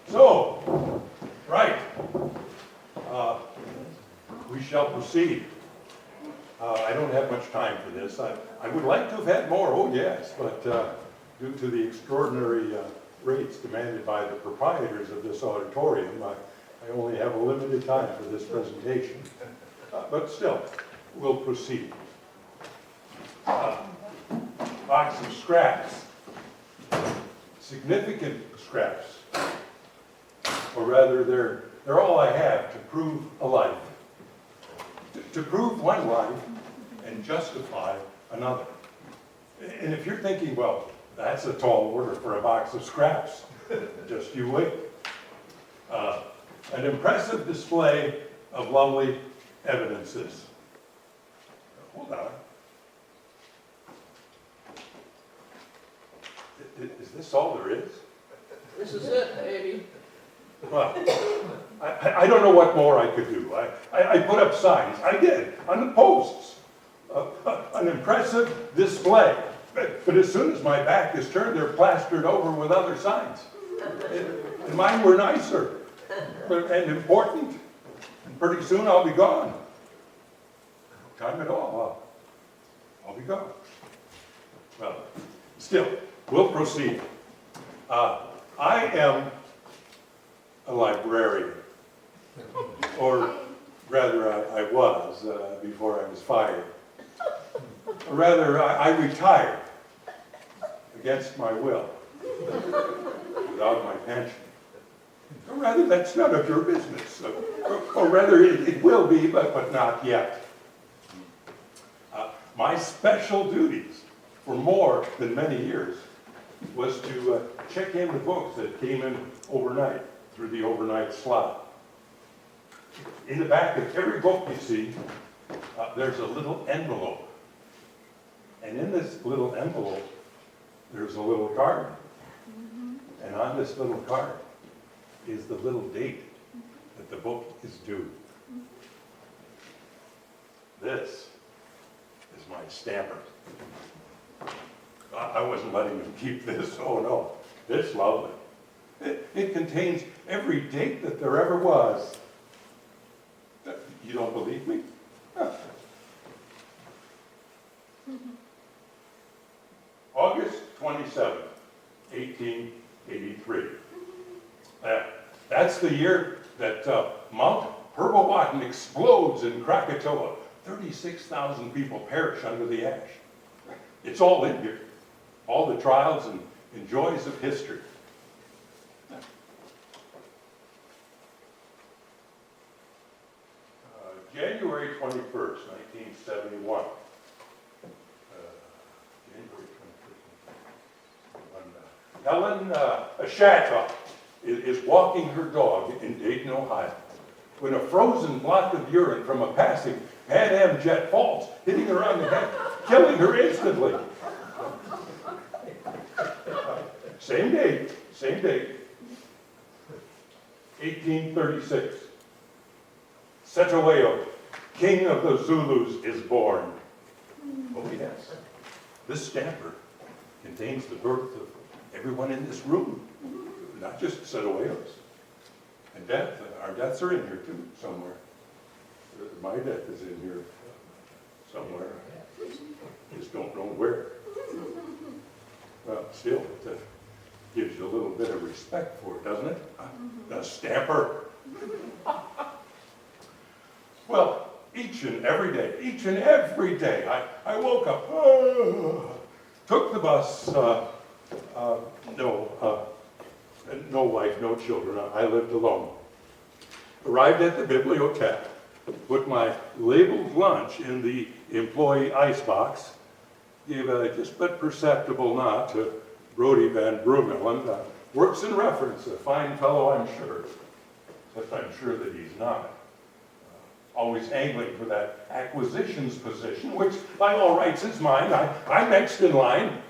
So, right, we shall proceed. I don't have much time for this. I would like to have had more, oh yes, but due to the extraordinary rates demanded by the proprietors of this auditorium, I only have a limited time for this presentation. But still, we'll proceed. Box of scraps, significant scraps, or rather they're all I have to prove a life, to prove one life and justify another. And if you're thinking, well, that's a tall order for a box of scraps, just you wait. An impressive display of lovely evidences. Hold on. Is this all there is? This is it, baby. Well, I don't know what more I could do. I put up signs. I did, on the posts. An impressive display. But as soon as my back is turned, they're plastered over with other signs. And mine were nicer and important. And pretty soon I'll be gone. No time at all. I'll be gone. Well, still, we'll proceed. I am a librarian, or rather I was before I was fired. Or rather, I retired against my will, without my pension. Or rather, that's none of your business. Or rather, it will be, but not yet. My special duties for more than many years was to check in the books that came in overnight through the overnight slot. In the back of every book you see, there's a little envelope. And in this little envelope, there's a little card. And on this little card is the little date that the book is due. This is my stamper. I wasn't letting them keep this, oh no. It's lovely. It contains every date that there ever was. You don't believe me? August 27th, 1883. That's the year that Mount Herbowatten explodes in Krakatoa. 36,000 people perish under the ash. It's all in here. All the trials and joys of history. January 21st, 1971. Helen Shattuck is walking her dog in Dayton, Ohio, when a frozen block of urine from a passing Pan Am jet falls, hitting her on the head, killing her instantly. Same date, 1836. Setoweo, king of the Zulus, is born. Oh yes, this stamper contains the birth of everyone in this room, not just Setoweos. And death, our deaths are in here too, somewhere. My death is in here somewhere. Just don't know where. Well, still, it gives you a little bit of respect for it, doesn't it? The stamper. Well, each and every day, I woke up, took the bus, no wife, no children, I lived alone. Arrived at the bibliothèque, put my labeled lunch in the employee icebox, gave a just but perceptible nod to Brody Van Brummelen, works in reference, a fine fellow I'm sure, except I'm sure that he's not. Always angling for that acquisitions position, which by all rights is mine. I'm next in line.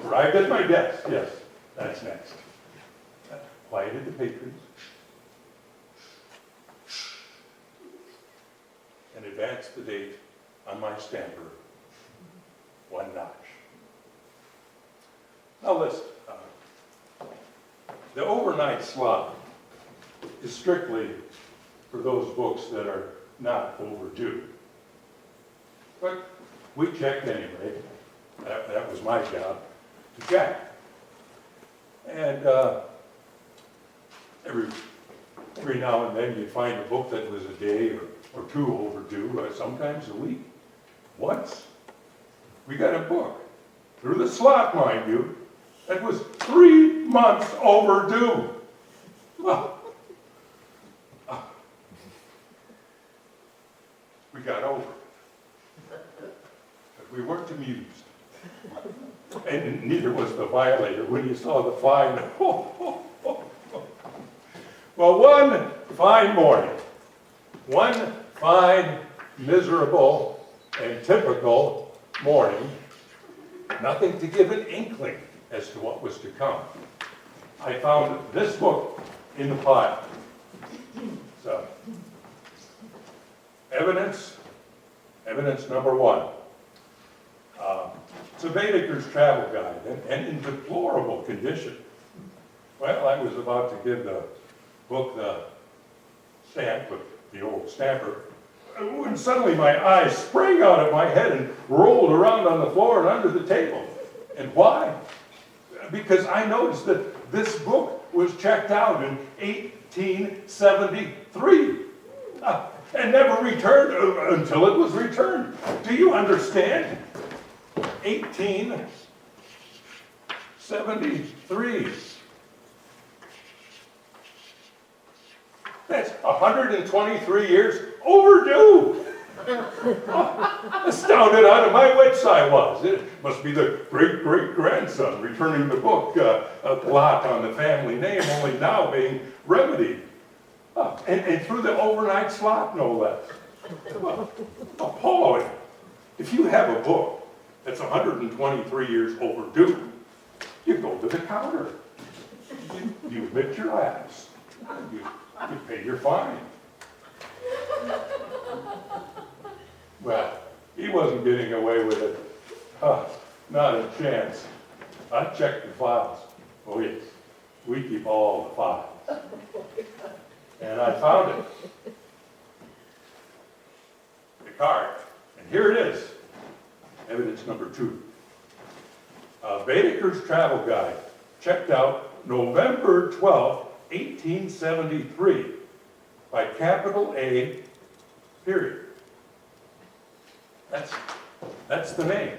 Arrived at my desk, yes, that's next. Quieted the patrons. And advanced the date on my stamper one notch. Now listen, the overnight slot is strictly for those books that are not overdue. But we checked anyway. That was my job, to check. And every now and then you'd find a book that was a day or two overdue, sometimes a week. Once, we got a book, through the slot, mind you, that was 3 months overdue. Well, we got over it. But we weren't amused. And neither was the violator when he saw the fine. Well, one fine morning, one fine, miserable, and typical morning, nothing to give an inkling as to what was to come, I found this book in the pile. So, evidence number one. It's a Baedeker's travel guide, and in deplorable condition. Well, I was about to give the book the stamp with the old stamper, when suddenly my eyes sprang out of my head and rolled around on the floor and under the table. And why? Because I noticed that this book was checked out in 1873 and never returned until it was returned. Do you understand? 1873. That's 123 years overdue. Astounded out of my wits I was. It must be the great-great-grandson returning the book, a blot on the family name, only now being remedied. And through the overnight slot, no less. Appalling. If you have a book that's 123 years overdue, you go to the counter. You admit your lapse. You pay your fine. Well, he wasn't getting away with it. Not a chance. I checked the files. Oh yes, we keep all the files. And I found it. The card. And here it is. Evidence number 2. Baedeker's Travel Guide, checked out November 12th, 1873, by capital A, period. That's the name.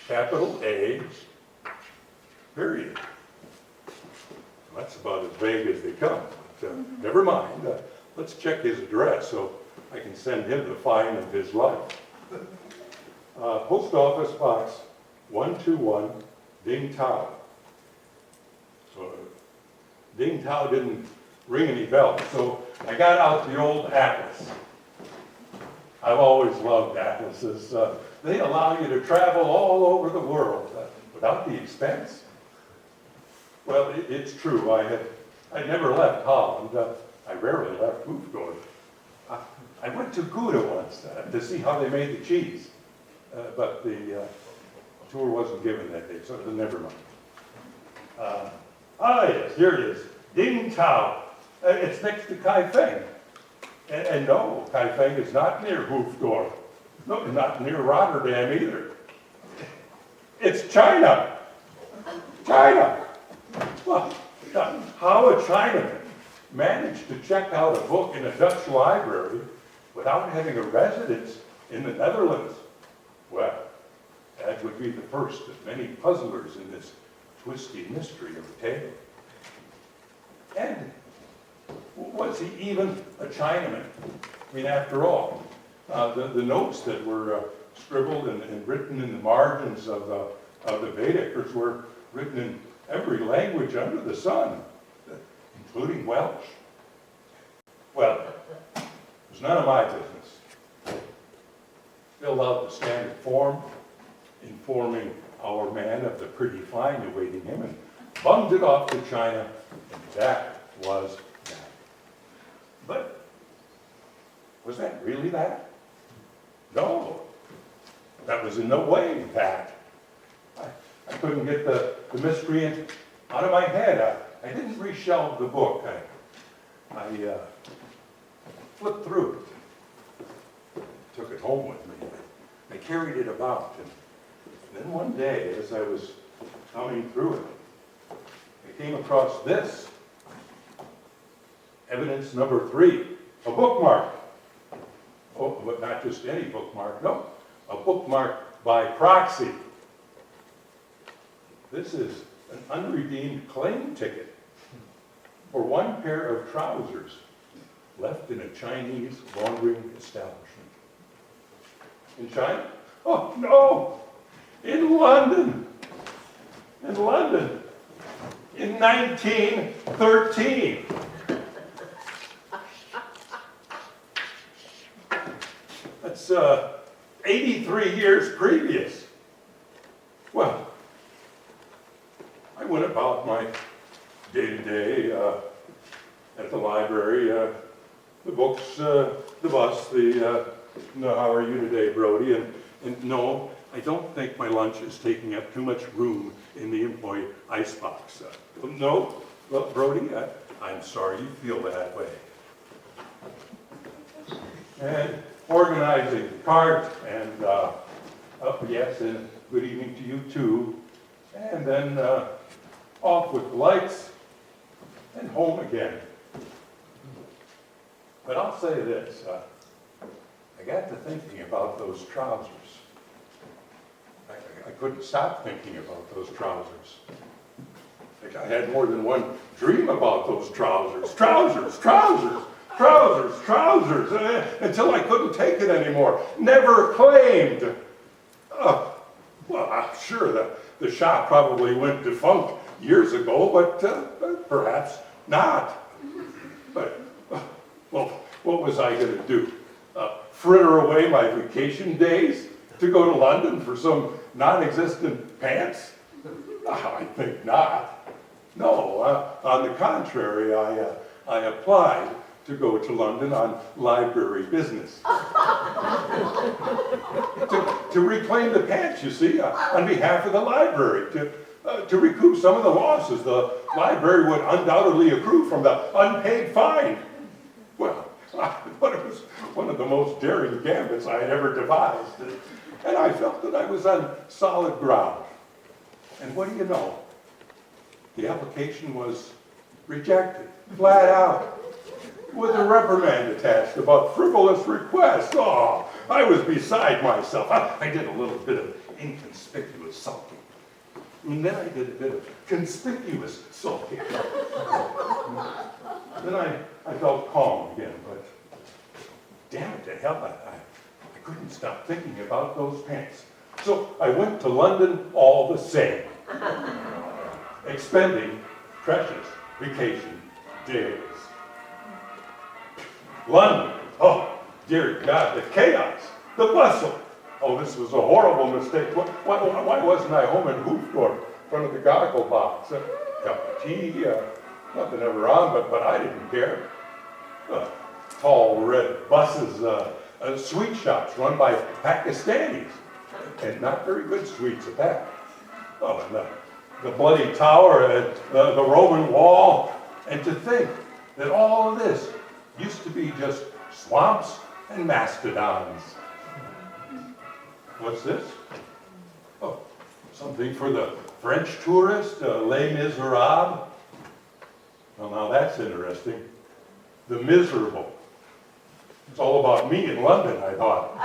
Capital A, period. That's about as vague as they come. But, never mind. Let's check his address so I can send him the fine of his life. Post Office Box 121, Ding Tao. So, Ding Tao didn't ring any bells, so I got out the old atlas. I've always loved atlases. They allow you to travel all over the world without the expense. Well, it's true. I never left Holland. I rarely left Hoofddorp. I went to Gouda once to see how they made the cheese, but the tour wasn't given that day, so never mind. Yes, here it is. Ding Tao. It's next to Kaifeng. And no, Kaifeng is not near Hoofddorp. No, not near Rotterdam either. It's China. China. Well, how a Chinaman managed to check out a book in a Dutch library without having a residence in the Netherlands, well, that would be the first of many puzzlers in this twisty mystery of a tale. And was he even a Chinaman? I mean, after all, the notes that were scribbled and written in the margins of the Baedekers were written in every language under the sun, including Welsh. Well, it was none of my business. Filled out the standard form, informing our man of the pretty fine awaiting him, and bummed it off to China, and that was that. But was that really that? No, that was in no way that. I couldn't get the miscreant out of my head. I didn't reshelve the book. I flipped through it, took it home with me. I carried it about, and then one day, as I was thumbing through it, I came across this. Evidence number 3, a bookmark. Oh, but not just any bookmark, no, a bookmark by proxy. This is an unredeemed claim ticket for one pair of trousers left in a Chinese laundering establishment. In China? Oh, no! In London! In London! In 1913! That's 83 years previous. Well, I went about my day-to-day at the library, the books, the bus, no, how are you today, Brody? And no, I don't think my lunch is taking up too much room in the employee icebox. No, well, Brody, I'm sorry you feel that way. And organizing the cart, and yes, and good evening to you too. And then off with the lights, and home again. But I'll say this, I got to thinking about those trousers. I couldn't stop thinking about those trousers. I had more than one dream about those trousers. Trousers, trousers, trousers, trousers, until I couldn't take it anymore. Never claimed. Well, I'm sure the shop probably went defunct years ago, but perhaps not. But, well, what was I going to do? Fritter away my vacation days to go to London for some non-existent pants? I think not. No, on the contrary, I applied to go to London on library business. to reclaim the pants, you see, on behalf of the library, to recoup some of the losses the library would undoubtedly accrue from the unpaid fine. Well, but it was one of the most daring gambits I had ever devised, and I felt that I was on solid ground. And what do you know? The application was rejected, flat out, with a reprimand attached about frivolous requests. Oh, I was beside myself. I did a little bit of inconspicuous sulking. And then I did a bit of conspicuous sulking. Then I felt calm again, but damn it to hell, I couldn't stop thinking about those pants. So I went to London all the same, expending precious vacation days. London, oh, dear God, the chaos, the bustle. Oh, this was a horrible mistake. Why wasn't I home in Hoofddorp, in front of the Goggle box? Cup of tea, nothing ever on, but I didn't care. Tall red buses, sweet shops run by Pakistanis, and not very good sweets at that. Oh, and the bloody tower, and the Roman wall, and to think that all of this used to be just swamps and mastodons. What's this? Oh, something for the French tourist, Les Miserables. Well, now that's interesting. The Miserable. It's all about me in London, I thought.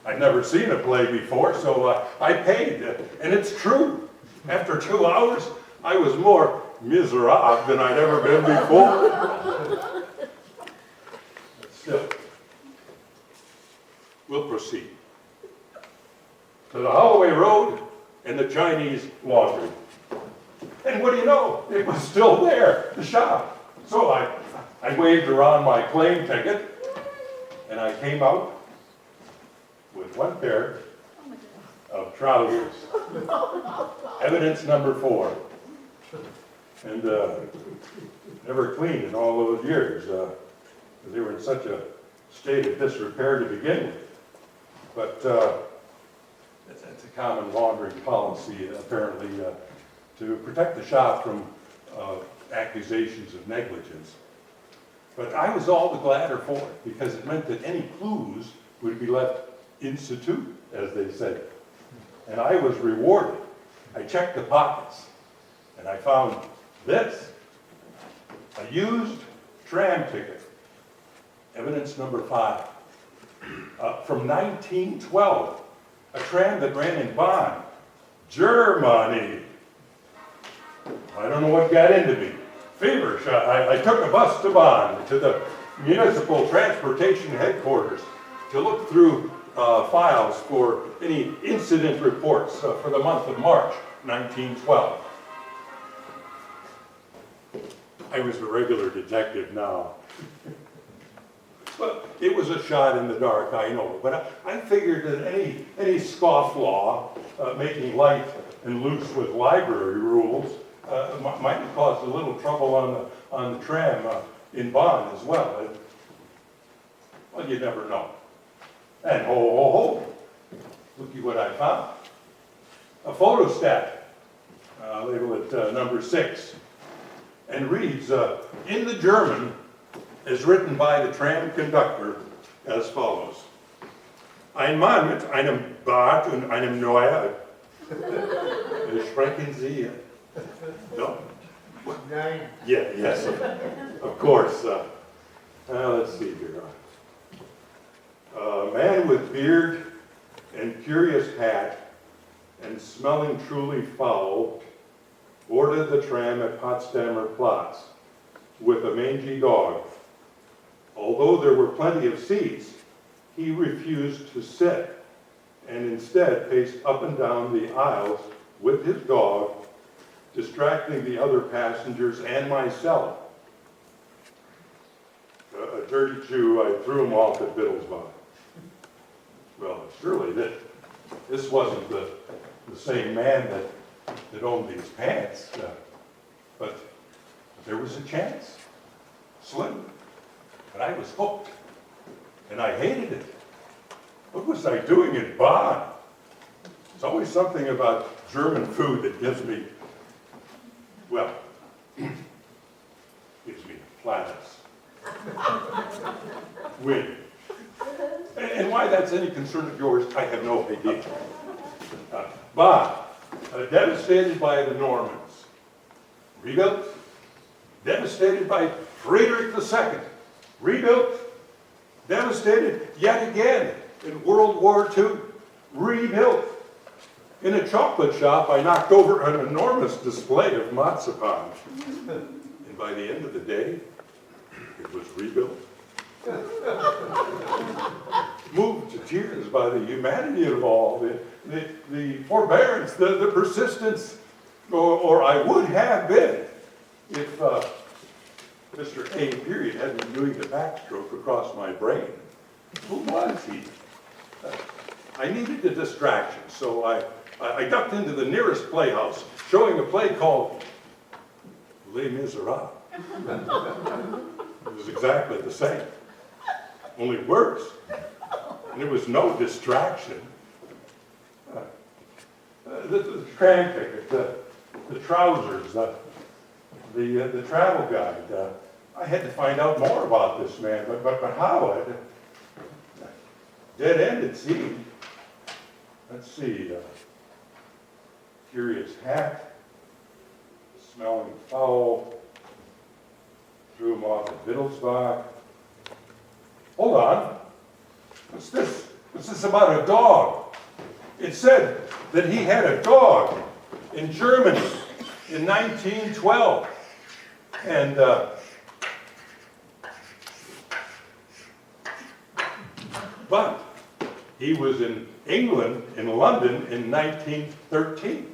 I'd never seen a play before, so I paid. And it's true. After 2 hours, I was more miserable than I'd ever been before. But still, we'll proceed to the Holloway Road and the Chinese laundry. And what do you know? It was still there, the shop. So I waved around my claim ticket, and I came out with one pair of trousers. Evidence number 4. And never cleaned in all those years, because they were in such a state of disrepair to begin with. But that's common laundering policy, apparently, to protect the shop from accusations of negligence. But I was all the gladder for it, because it meant that any clues would be left in situ, as they say. And I was rewarded. I checked the pockets, and I found this, a used tram ticket, evidence number 5, from 1912, a tram that ran in Bonn, Germany. I don't know what got into me. Feverish. I took a bus to Bonn, to the municipal transportation headquarters, to look through files for any incident reports for the month of March 1912. I was a regular detective now. Well, it was a shot in the dark, I know, but I figured that any scofflaw making light and loose with library rules might have caused a little trouble on the tram in Bonn as well. Well, you never know. And ho, ho, ho, looky what I found. A photostat, label it number 6, and reads, in the German, as written by the tram conductor, as follows. Ein Mann mit einem Bart und einem Neue. Sprechen Sie? No? Nein. Yeah, yes, of course. Let's see here. A man with beard and curious hat and smelling truly foul boarded the tram at Potsdamer Platz with a mangy dog. Although there were plenty of seats, he refused to sit and instead paced up and down the aisles with his dog, distracting the other passengers and myself. A dirty Jew, I threw him off at Wittelsbach. Well, surely this wasn't the same man that owned these pants, but there was a chance, slim. But I was hooked, and I hated it. What was I doing in Bonn? There's always something about German food that gives me, well, gives me flatness. Wind. And why that's any concern of yours, I have no idea. Bonn, devastated by the Normans. Rebuilt, devastated by Friedrich II. Rebuilt, devastated yet again in World War II. Rebuilt. In a chocolate shop, I knocked over an enormous display of marzipan. And by the end of the day, it was rebuilt. Moved to tears by the humanity of all, the forbearance, the persistence, or I would have been if Mr. A. Period hadn't been doing the backstroke across my brain. Who was he? I needed a distraction, so I ducked into the nearest playhouse, showing a play called Les Miserables. It was exactly the same, only worse. And there was no distraction. The tram ticket, the trousers, the travel guide. I had to find out more about this man, but how? Dead end, it seemed. Let's see. Curious hat, smelling foul, threw him off at Wittelsbach. Hold on. What's this? What's this about a dog? It said that he had a dog in Germany in 1912. And but he was in England, in London, in 1913.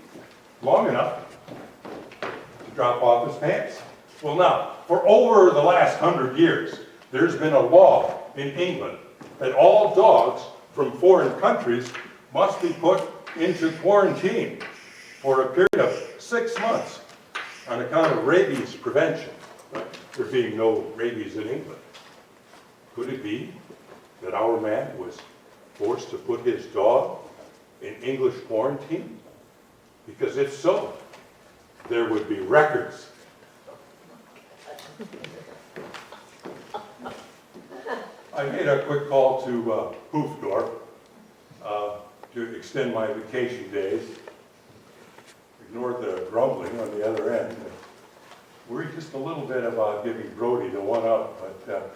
Long enough to drop off his pants. Well now, for over the last 100 years, there's been a law in England that all dogs from foreign countries must be put into quarantine for a period of 6 months on account of rabies prevention. There being no rabies in England. Could it be that our man was forced to put his dog in English quarantine? Because if so, there would be records. I made a quick call to Hoofddorp to extend my vacation days. Ignored the grumbling on the other end. Worried just a little bit about giving Brody the one up, but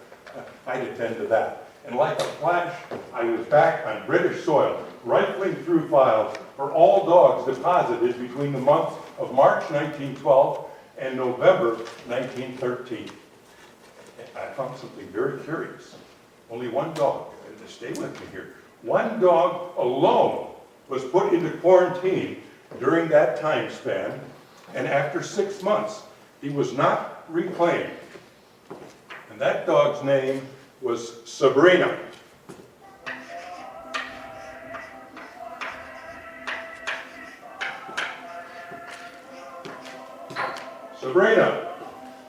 I'd attend to that. And like a flash, I was back on British soil, rifling through files for all dogs deposited between the months of March 1912 and November 1913. I found something very curious. Only one dog, stay with me here, one dog alone was put into quarantine during that time span, and after 6 months, he was not reclaimed. And that dog's name was Sabrina. Sabrina,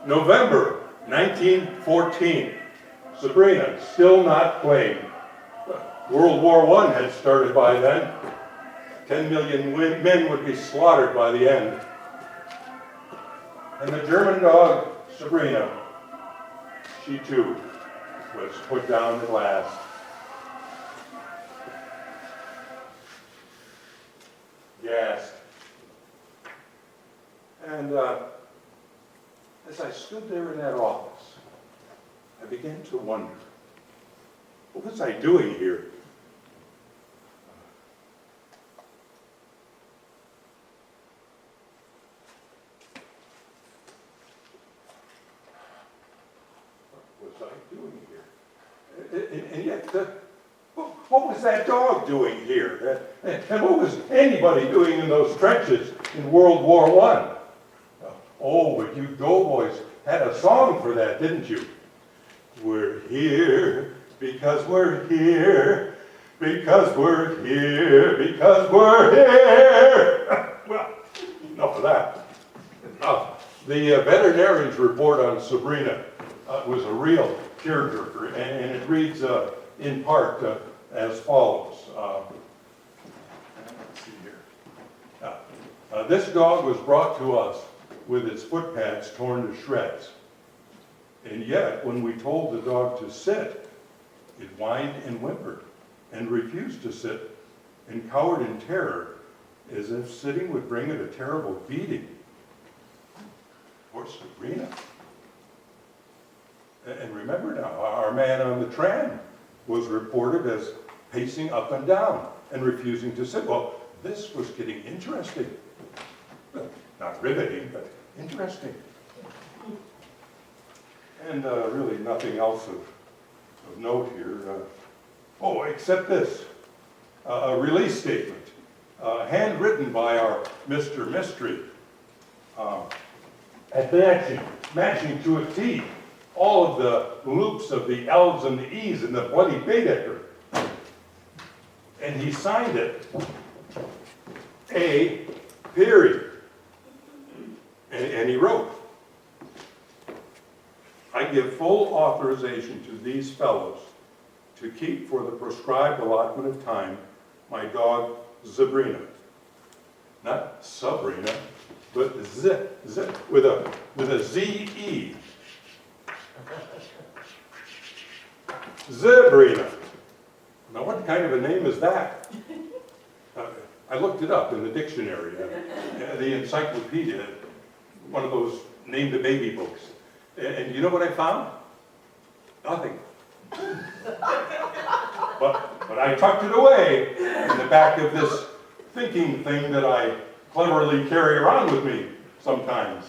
November 1914. Sabrina, still not claimed. World War I had started by then. 10 million men would be slaughtered by the end. And the German dog, Sabrina, she too was put down at last. Gassed. And as I stood there in that office, I began to wonder, what was I doing here? What was I doing here? And yet, what was that dog doing here? And what was anybody doing in those trenches in World War I? Oh, but you doughboys had a song for that, didn't you? We're here because we're here, because we're here, because we're here. Well, enough of that. The veterinarian's report on Sabrina was a real tearjerker, and it reads in part as follows. Let's see here. This dog was brought to us with its foot pads torn to shreds. And yet, when we told the dog to sit, it whined and whimpered and refused to sit and cowered in terror as if sitting would bring it a terrible beating. Poor Sabrina. And remember now, our man on the tram was reported as pacing up and down and refusing to sit. Well, this was getting interesting. Not riveting, but interesting. And really nothing else of note here. Except this, a release statement, handwritten by our Mr. Mystery, and matching to a T all of the loops of the L's and the E's in the bloody Baedeker. And he signed it, A, period. And he wrote, I give full authorization to these fellows to keep for the prescribed allotment of time my dog Sabrina. Not Sabrina, but with a Z-E. Sabrina. Now what kind of a name is that? I looked it up in the dictionary, the encyclopedia, one of those name the baby books. And you know what I found? Nothing. But I tucked it away in the back of this thinking thing that I cleverly carry around with me sometimes.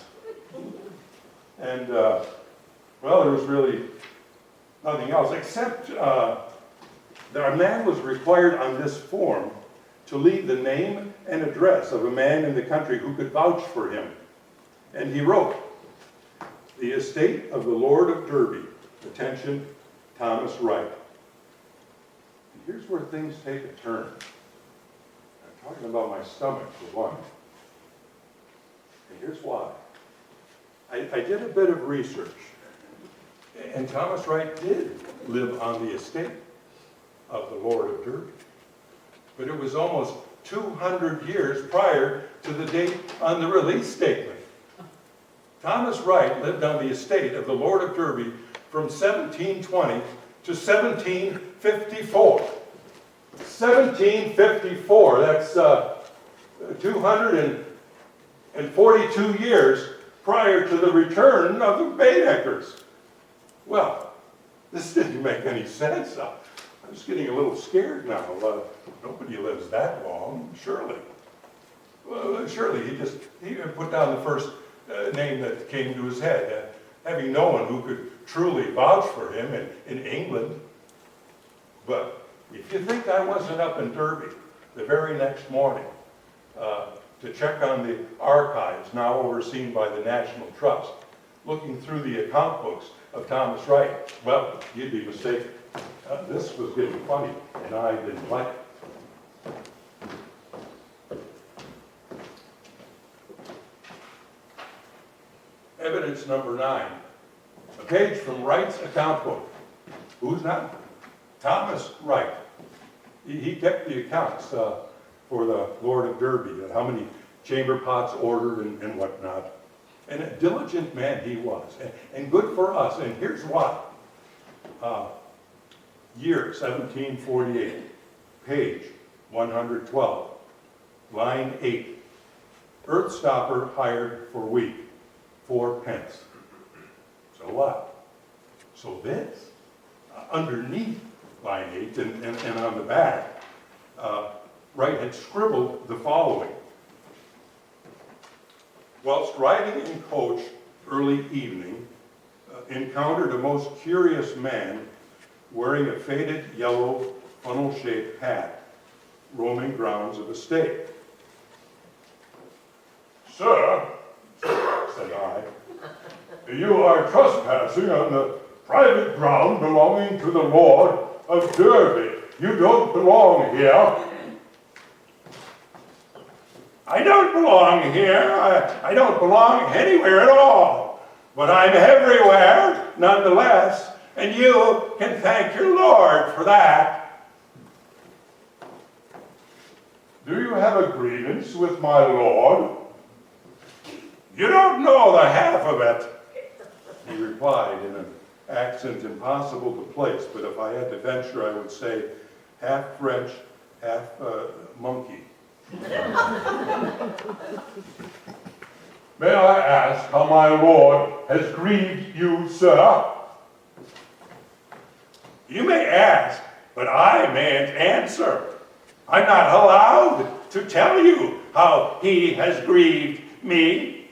And, well, there was really nothing else, except that a man was required on this form to leave the name and address of a man in the country who could vouch for him. And he wrote, the estate of the Lord of Derby, attention, Thomas Wright. And here's where things take a turn. I'm talking about my stomach, for one. And here's why. I did a bit of research, and Thomas Wright did live on the estate of the Lord of Derby. But it was almost 200 years prior to the date on the release statement. Thomas Wright lived on the estate of the Lord of Derby from 1720 to 1754. 1754, that's 242 years prior to the return of the Baedekers. Well, this didn't make any sense. I was getting a little scared now. Nobody lives that long, surely. Well, surely he put down the first name that came to his head, having no one who could truly vouch for him in England. But if you think I wasn't up in Derby the very next morning to check on the archives now overseen by the National Trust, looking through the account books of Thomas Wright, well, you'd be mistaken. This was getting funny, and I didn't like it. Evidence number 9, a page from Wright's account book. Who's not? Thomas Wright. He kept the accounts for the Lord of Derby, and how many chamber pots ordered and whatnot. And a diligent man he was, and good for us, and here's why. Year 1748, page 112, line 8. Earth stopper hired for week, 4 pence. So what? So this, underneath line 8 and on the back, Wright had scribbled the following. Whilst riding in coach early evening, encountered a most curious man wearing a faded yellow funnel-shaped hat, roaming grounds of estate. Sir, said I, you are trespassing on the private ground belonging to the Lord of Derby. You don't belong here. I don't belong here. I don't belong anywhere at all. But I'm everywhere, nonetheless, and you can thank your Lord for that. Do you have a grievance with my Lord? You don't know the half of it, he replied in an accent impossible to place, but if I had to venture, I would say half French, half monkey. May I ask how my Lord has grieved you, sir? You may ask, but I mayn't answer. I'm not allowed to tell you how he has grieved me.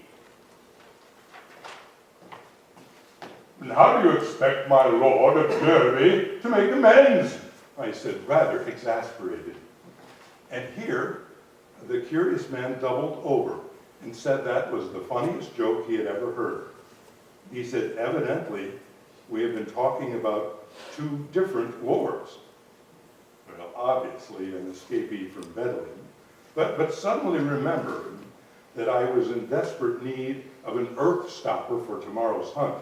And how do you expect my Lord of Derby to make amends? I said, rather exasperated. And here, the curious man doubled over and said that was the funniest joke he had ever heard. He said, evidently, we have been talking about 2 different lords. Well, obviously an escapee from Bedlam, but suddenly remembered that I was in desperate need of an earth stopper for tomorrow's hunt.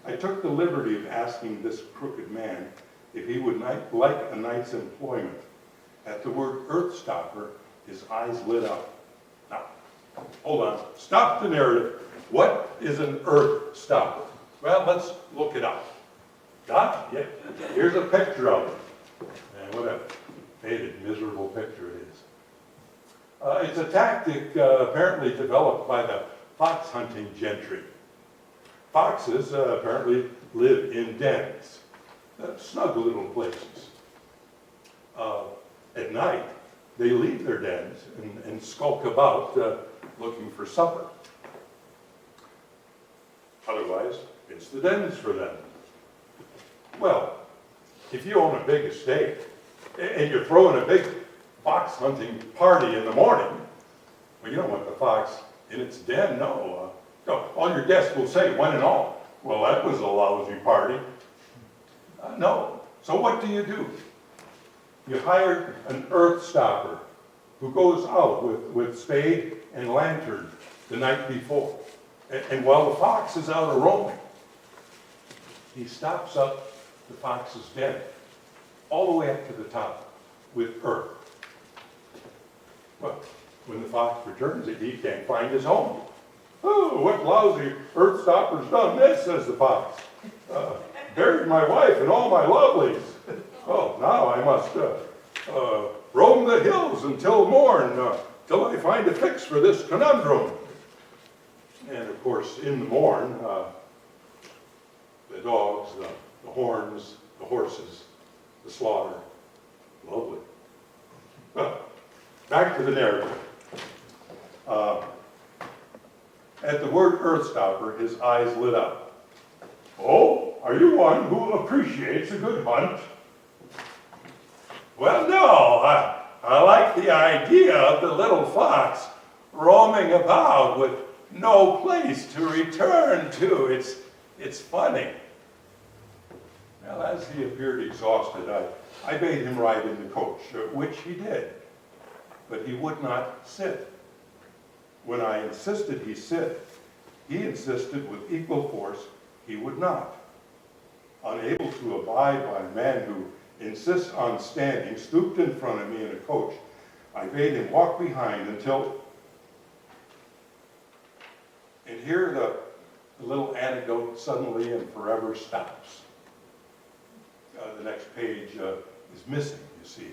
I took the liberty of asking this crooked man if he would like a night's employment. At the word earth stopper, his eyes lit up. Now, hold on, stop the narrative. What is an earth stopper? Well, let's look it up. Got it? Yeah. Here's a picture of it. And what a faded, miserable picture it is. It's a tactic apparently developed by the fox hunting gentry. Foxes apparently live in dens, snug little places. At night, they leave their dens and skulk about looking for supper. Otherwise, it's the dens for them. Well, if you own a big estate and you're throwing a big fox hunting party in the morning, well, you don't want the fox in its den, no. On your desk will say, one and all. Well, that was a lousy party. No. So what do? You hire an earth stopper who goes out with spade and lantern the night before. And while the fox is out a roaming, he stops up the fox's den all the way up to the top with earth. Well, when the fox returns, he can't find his home. Oh, what lousy earth stopper's done this, says the fox. Buried my wife and all my lovelies. Oh, now I must roam the hills until morn, till I find a fix for this conundrum. And of course, in the morn, the dogs, the horns, the horses, the slaughter, lovely. Well, back to the narrative. At the word earthstopper, his eyes lit up. Oh, are you one who appreciates a good hunt? Well, no, I like the idea of the little fox roaming about with no place to return to. It's funny. Well, as he appeared exhausted, I bade him ride in the coach, which he did, but he would not sit. When I insisted he sit, he insisted with equal force he would not. Unable to abide by a man who insists on standing, stooped in front of me in a coach, I bade him walk behind until, and here the little anecdote suddenly and forever stops. The next page is missing, you see.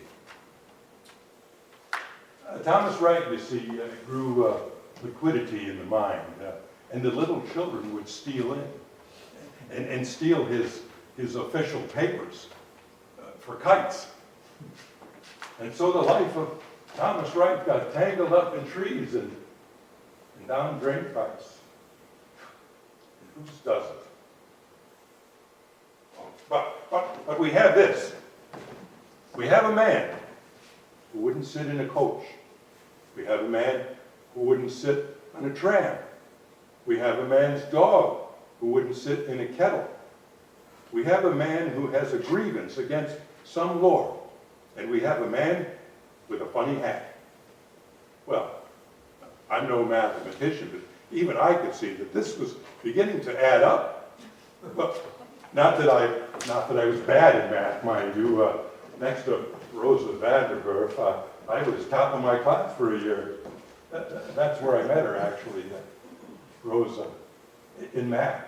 Thomas Wright, you see, grew liquidity in the mind, and the little children would steal in and steal his official papers for kites. And so the life of Thomas Wright got tangled up in trees and down drain pipes. And whose doesn't? But we have this. We have a man who wouldn't sit in a coach. We have a man who wouldn't sit on a tram. We have a man's dog who wouldn't sit in a kettle. We have a man who has a grievance against some lord. And we have a man with a funny hat. Well, I'm no mathematician, but even I could see that this was beginning to add up. Well, not that I was bad in math, mind you. Next to Rosa Vanderwerf, I was top of my class for a year. That's where I met her, actually, Rosa, in math.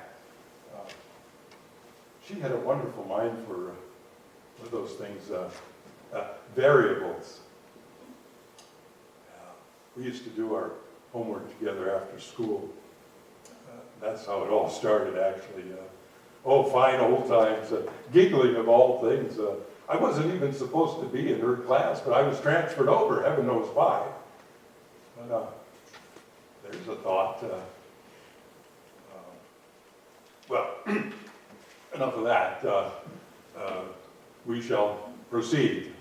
She had a wonderful mind for those things, variables. We used to do our homework together after school. That's how it all started, actually. Oh, fine old times, giggling of all things. I wasn't even supposed to be in her class, but I was transferred over, heaven knows why. But there's a thought. Well, enough of that. We shall proceed.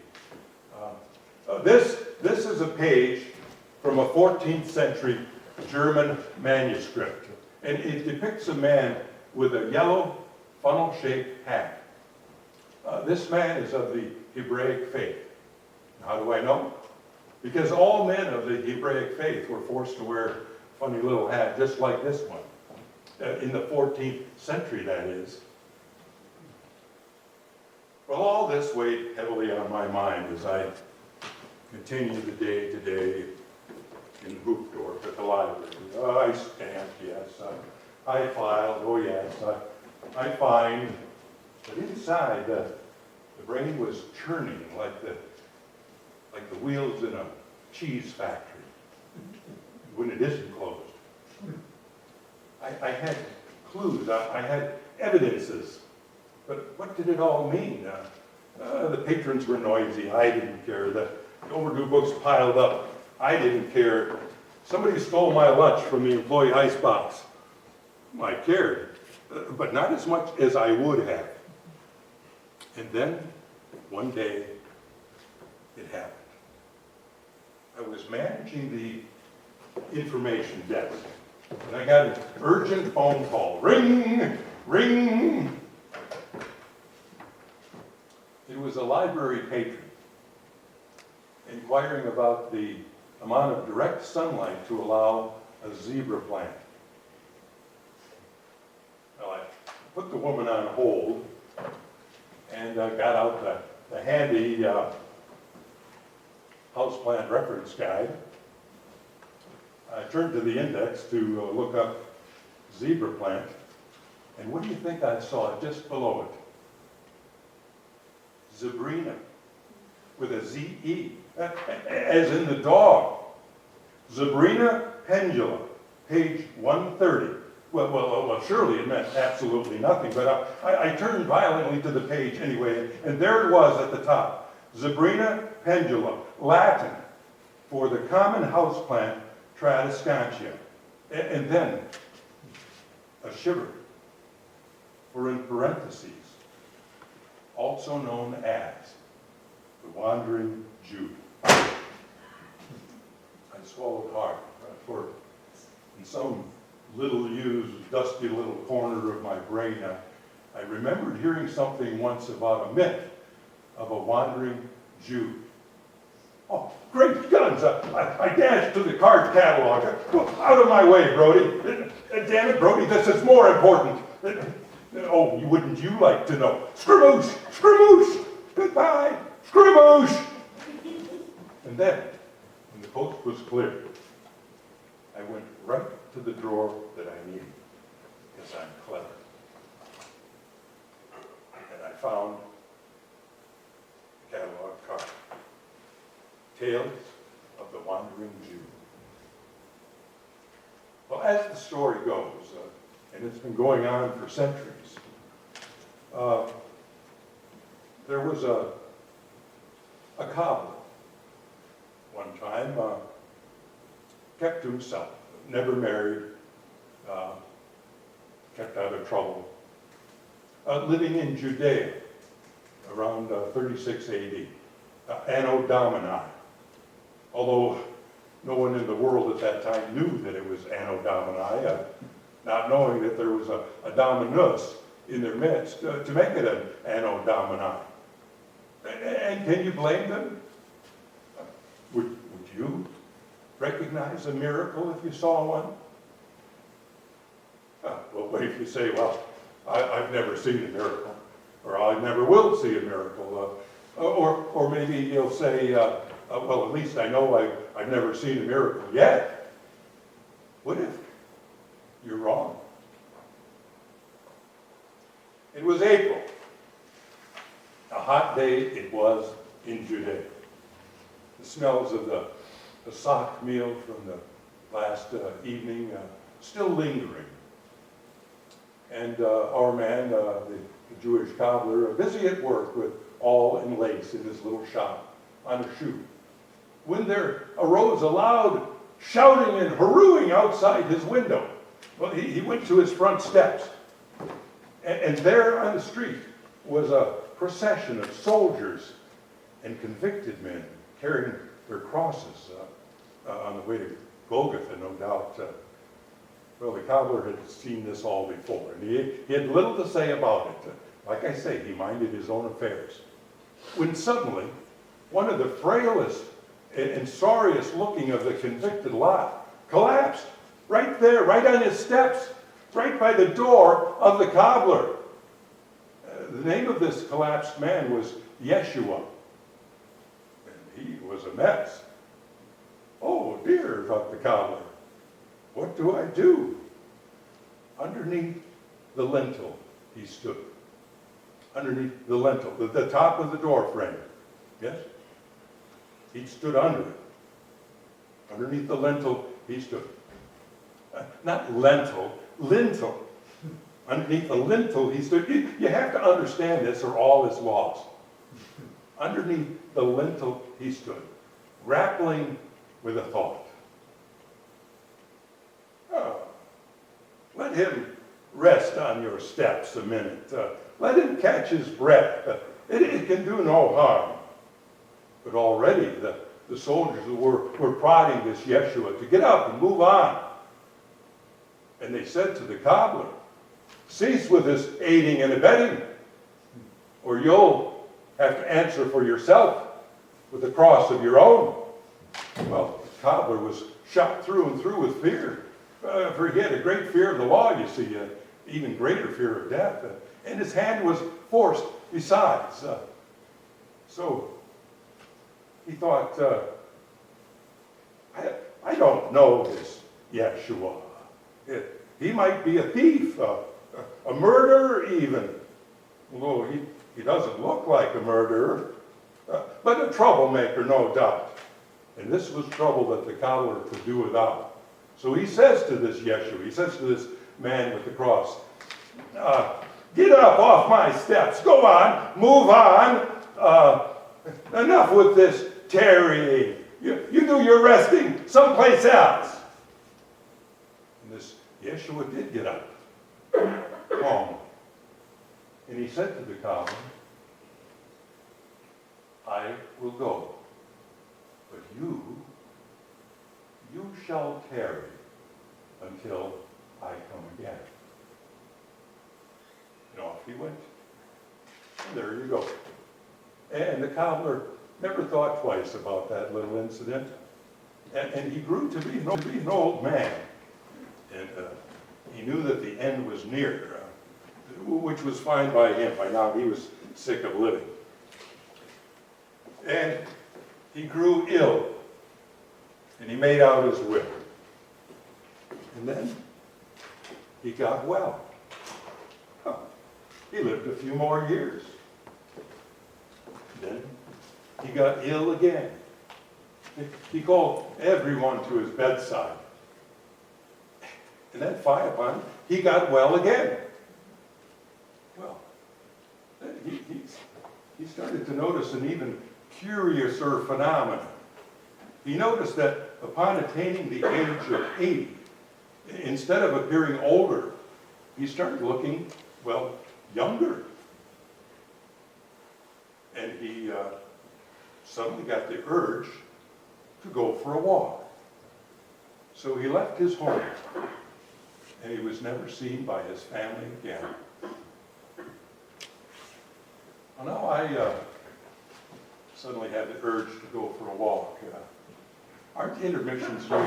This is a page from a 14th century German manuscript, and it depicts a man with a yellow funnel-shaped hat. This man is of the Hebraic faith. How do I know? Because all men of the Hebraic faith were forced to wear a funny little hat, just like this one. In the 14th century, that is. Well, all this weighed heavily on my mind as I continued the day to day in Hoofddorp at the library. I stamped, yes. I filed, oh yes. I fined. But inside, the brain was churning like the wheels in a cheese factory when it isn't closed. I had clues, I had evidences, but what did it all mean? The patrons were noisy, I didn't care. The overdue books piled up, I didn't care. Somebody stole my lunch from the employee icebox. I cared, but not as much as I would have. And then, one day, it happened. I was managing the information desk, and I got an urgent phone call. Ring, ring. It was a library patron inquiring about the amount of direct sunlight to allow a zebra plant. Well, I put the woman on hold and got out the handy houseplant reference guide I turned to the index to look up zebra plant, and what do you think I saw just below it? Zebrina, with a Z-E, as in the dog. Zebrina pendula, page 130. Well, surely it meant absolutely nothing, but I turned violently to the page anyway, and there it was at the top. Zebrina pendula, Latin for the common houseplant Tradescantia. And then a shiver, or in parentheses, also known as the Wandering Jew. I swallowed hard, for in some little used, dusty little corner of my brain, I remembered hearing something once about a myth of a wandering Jew. Oh, great guns! I dashed to the card catalog. Out of my way, Brody. Damn it, Brody, this is more important. Oh, wouldn't you like to know? Scrimmoosh! Scrimmoosh! Goodbye! Scrimmoosh! And then, when the coast was clear, I went right to the drawer that I needed, because I'm clever. And I found the catalog card. Tales of the Wandering Jew. Well, as the story goes, and it's been going on for centuries, there was a cobbler one time, kept to himself, never married, kept out of trouble, living in Judea around 36 AD, Anno Domini. Although no one in the world at that time knew that it was Anno Domini, not knowing that there was a Dominus in their midst to make it an Anno Domini. And can you blame them? Would you recognize a miracle if you saw one? Well, what if you say, well, I've never seen a miracle, or I never will see a miracle, or maybe you'll say, well, at least I know I've never seen a miracle yet. What if you're wrong? It was April. A hot day it was in Judea. The smells of the socked meal from the last evening still lingering. And our man, the Jewish cobbler, busy at work with awl and lace in his little shop on a shoe, when there arose a loud shouting and hurrooing outside his window. Well, he went to his front steps, and there on the street was a procession of soldiers and convicted men carrying their crosses on the way to Golgotha, no doubt. Well, the cobbler had seen this all before, and he had little to say about it. Like I say, he minded his own affairs. When suddenly, one of the frailest and sorriest looking of the convicted lot collapsed right there, right on his steps, right by the door of the cobbler. The name of this collapsed man was Yeshua, and he was a mess. Oh dear, thought the cobbler, what do I do? Underneath the lintel he stood. Underneath the lintel, the top of the door frame. Yes? He stood under it. Underneath the lintel he stood. Not lentil, lintel. Underneath the lintel he stood. You have to understand this or all is lost. Underneath the lintel he stood, grappling with a thought. Oh, let him rest on your steps a minute. Let him catch his breath. It can do no harm. But already the soldiers were prodding this Yeshua to get up and move on. And they said to the cobbler, cease with this aiding and abetting, or you'll have to answer for yourself with the cross of your own. Well, the cobbler was shot through and through with fear. For he had a great fear of the law, you see, even greater fear of death. And his hand was forced besides. So he thought, I don't know this Yeshua. He might be a thief, a murderer even. Although he doesn't look like a murderer, but a troublemaker, no doubt. And this was trouble that the cobbler could do without. So he says to this Yeshua, he says to this man with the cross, get up off my steps, go on, move on, enough with this tarrying. You do your resting someplace else. And this Yeshua did get up, home. And he said to the cobbler, I will go, but you shall tarry until I come again. And off he went. And there you go. And the cobbler never thought twice about that little incident. And he grew to be an old man. And he knew that the end was near, which was fine by him. By now he was sick of living. And he grew ill. And he made out his will. And then he got well. He lived a few more years. Then he got ill again. He called everyone to his bedside. And then finally, he got well again. Well, he started to notice an even curiouser phenomenon. He noticed that upon attaining the age of 80, instead of appearing older, he started looking, well, younger. And he suddenly got the urge to go for a walk. So he left his home, and he was never seen by his family again. Well, now I suddenly had the urge to go for a walk. Aren't intermissions useful?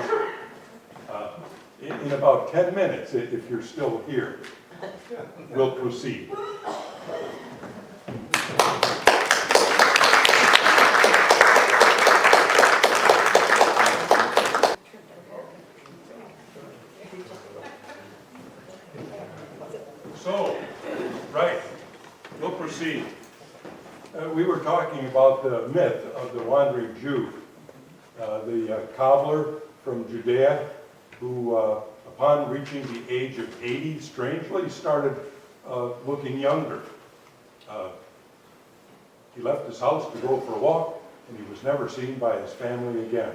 In about 10 minutes, if you're still here, we'll proceed. So, right, we'll proceed. We were talking about the myth of the wandering Jew, the cobbler from Judea, who, upon reaching the age of 80, strangely started looking younger. He left his house to go for a walk, and he was never seen by his family again.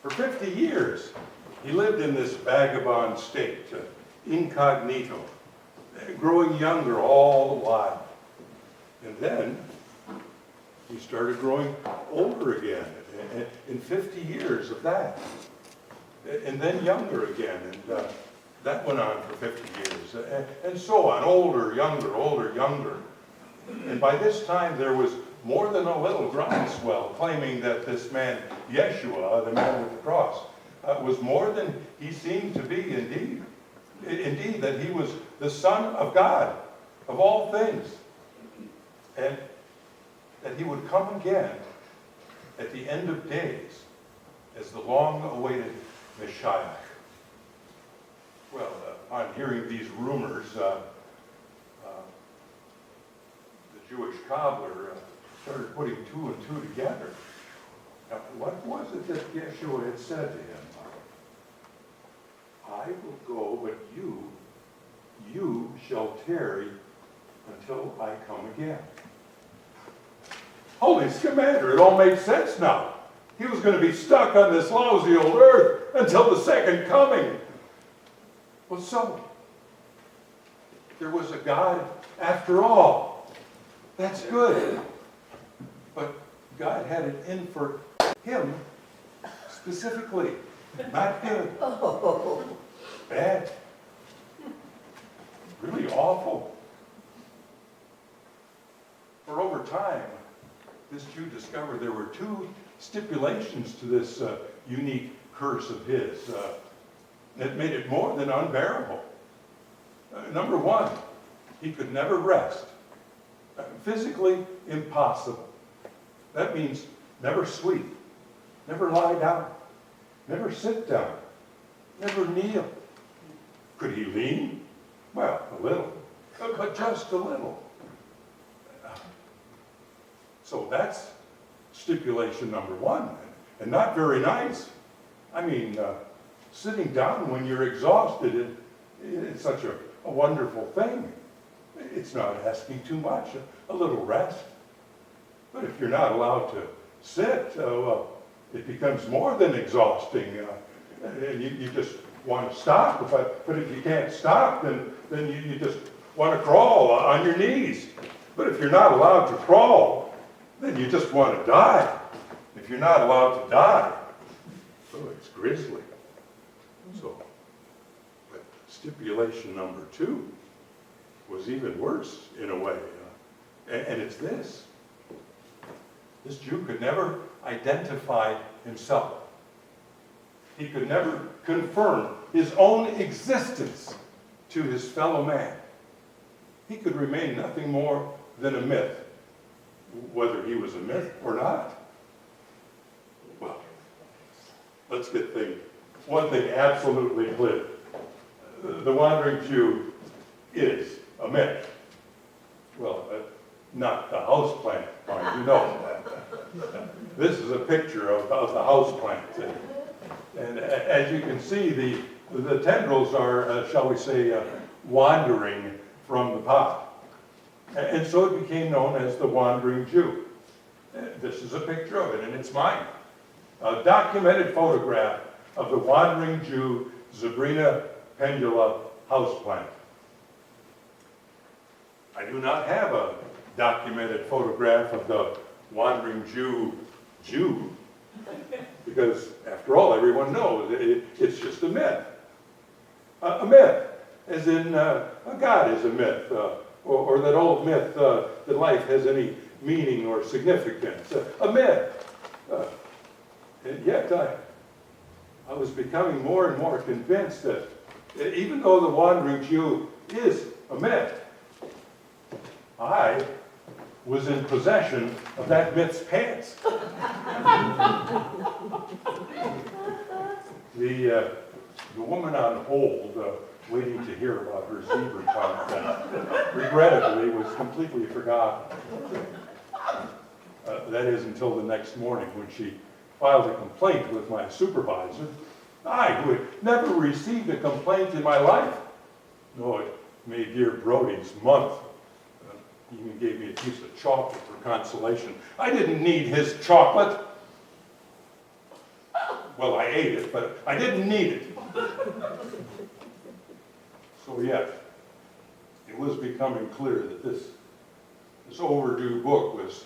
For 50 years, he lived in this vagabond state, incognito, growing younger all the while. And then he started growing older again, in 50 years of that. And then younger again, and that went on for 50 years, and so on, older, younger. And by this time, there was more than a little groundswell claiming that this man, Yeshua, the man with the cross, was more than he seemed to be indeed. Indeed, that he was the Son of God, of all things. And that he would come again at the end of days as the long-awaited Messiah. Well, upon hearing these rumors, the Jewish cobbler started putting two and two together. Now, what was it that Yeshua had said to him? I will go, but you shall tarry until I come again. Holy Scamander, it all makes sense now. He was going to be stuck on this lousy old earth until the second coming. Well, so, there was a God after all. That's good. But God had it in for him specifically. Not good. Bad. Really awful. For over time, this Jew discovered there were two stipulations to this unique curse of his that made it more than unbearable. Number one, he could never rest. Physically impossible. That means never sleep, never lie down, never sit down, never kneel. Could he lean? Well, a little, but just a little. So that's stipulation number one, and not very nice. I mean, sitting down when you're exhausted, it's such a wonderful thing. It's not asking too much, a little rest. But if you're not allowed to sit, well, it becomes more than exhausting. And you just want to stop, but if you can't stop, then you just want to crawl on your knees. But if you're not allowed to crawl, then you just want to die. If you're not allowed to die, oh, it's grisly. So, but stipulation number two was even worse in a way. And it's this. This Jew could never identify himself. He could never confirm his own existence to his fellow man. He could remain nothing more than a myth, whether he was a myth or not. Well, let's get one thing absolutely clear. The Wandering Jew is a myth. Well, not the houseplant kind, you know that. This is a picture of the houseplant. And as you can see, the tendrils are, shall we say, wandering from the pot. And so it became known as the Wandering Jew. This is a picture of it, and it's mine. A documented photograph of the Wandering Jew, Zabrina pendula houseplant. I do not have a documented photograph of the Wandering Jew, because after all, everyone knows it's just a myth. A myth, as in a God is a myth, or that old myth that life has any meaning or significance. A myth. And yet I was becoming more and more convinced that even though the Wandering Jew is a myth, I was in possession of that myth's pants. The woman on hold, waiting to hear about her zebra content, regrettably was completely forgotten. That is until the next morning when she filed a complaint with my supervisor. I, who had never received a complaint in my life. No, it made dear Brody's month. He even gave me a piece of chocolate for consolation. I didn't need his chocolate. Well, I ate it, but I didn't need it. So yeah, it was becoming clear that this overdue book was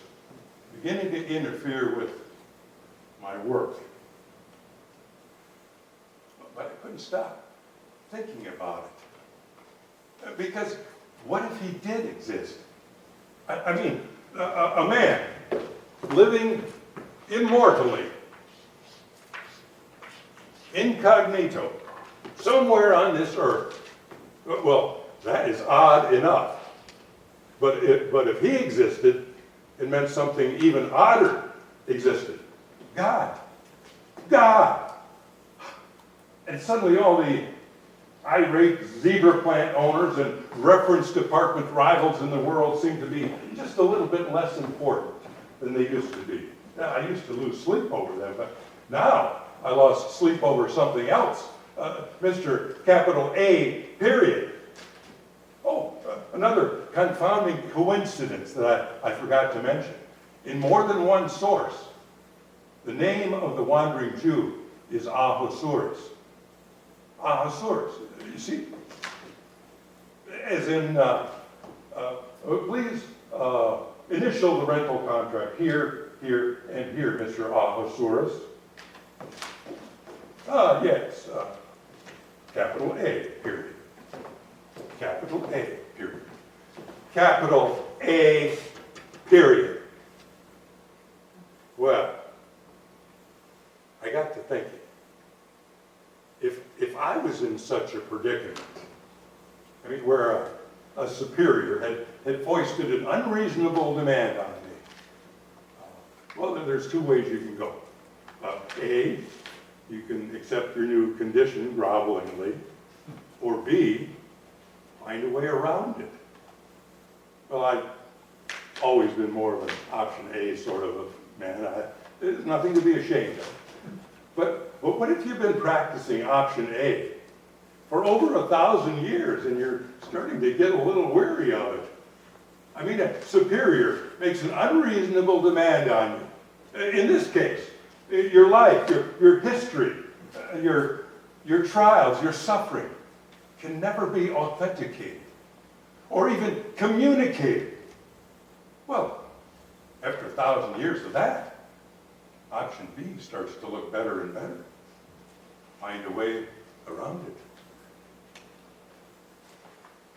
beginning to interfere with my work. But I couldn't stop thinking about it. Because what if he did exist? I mean, a man living immortally, incognito, somewhere on this earth. Well, that is odd enough. But if he existed, it meant something even odder existed. God. God. And suddenly all the irate zebra plant owners and reference department rivals in the world seem to be just a little bit less important than they used to be. Now, I used to lose sleep over them, but now I lost sleep over something else. Mr. Capital A, period. Oh, another confounding coincidence that I forgot to mention. In more than one source, the name of the Wandering Jew is Ahasuerus. Ahasuerus, you see? As in, please initial the rental contract here, here, and here, Mr. Ahasuerus. Yes, capital A, period. Capital A, period. Capital A, period. Well, I got to thinking, if I was in such a predicament, I mean, where a superior had foisted an unreasonable demand on me, well, then there's two ways you can go. A, you can accept your new condition grovelingly, or B, find a way around it. Well, I've always been more of an option A sort of a man. There's nothing to be ashamed of. But what if you've been practicing option A for over 1,000 years and you're starting to get a little weary of it? I mean, a superior makes an unreasonable demand on you. In this case, your life, your history, your trials, your suffering can never be authenticated or even communicated. Well, after 1,000 years of that, option B starts to look better and better. Find a way around it.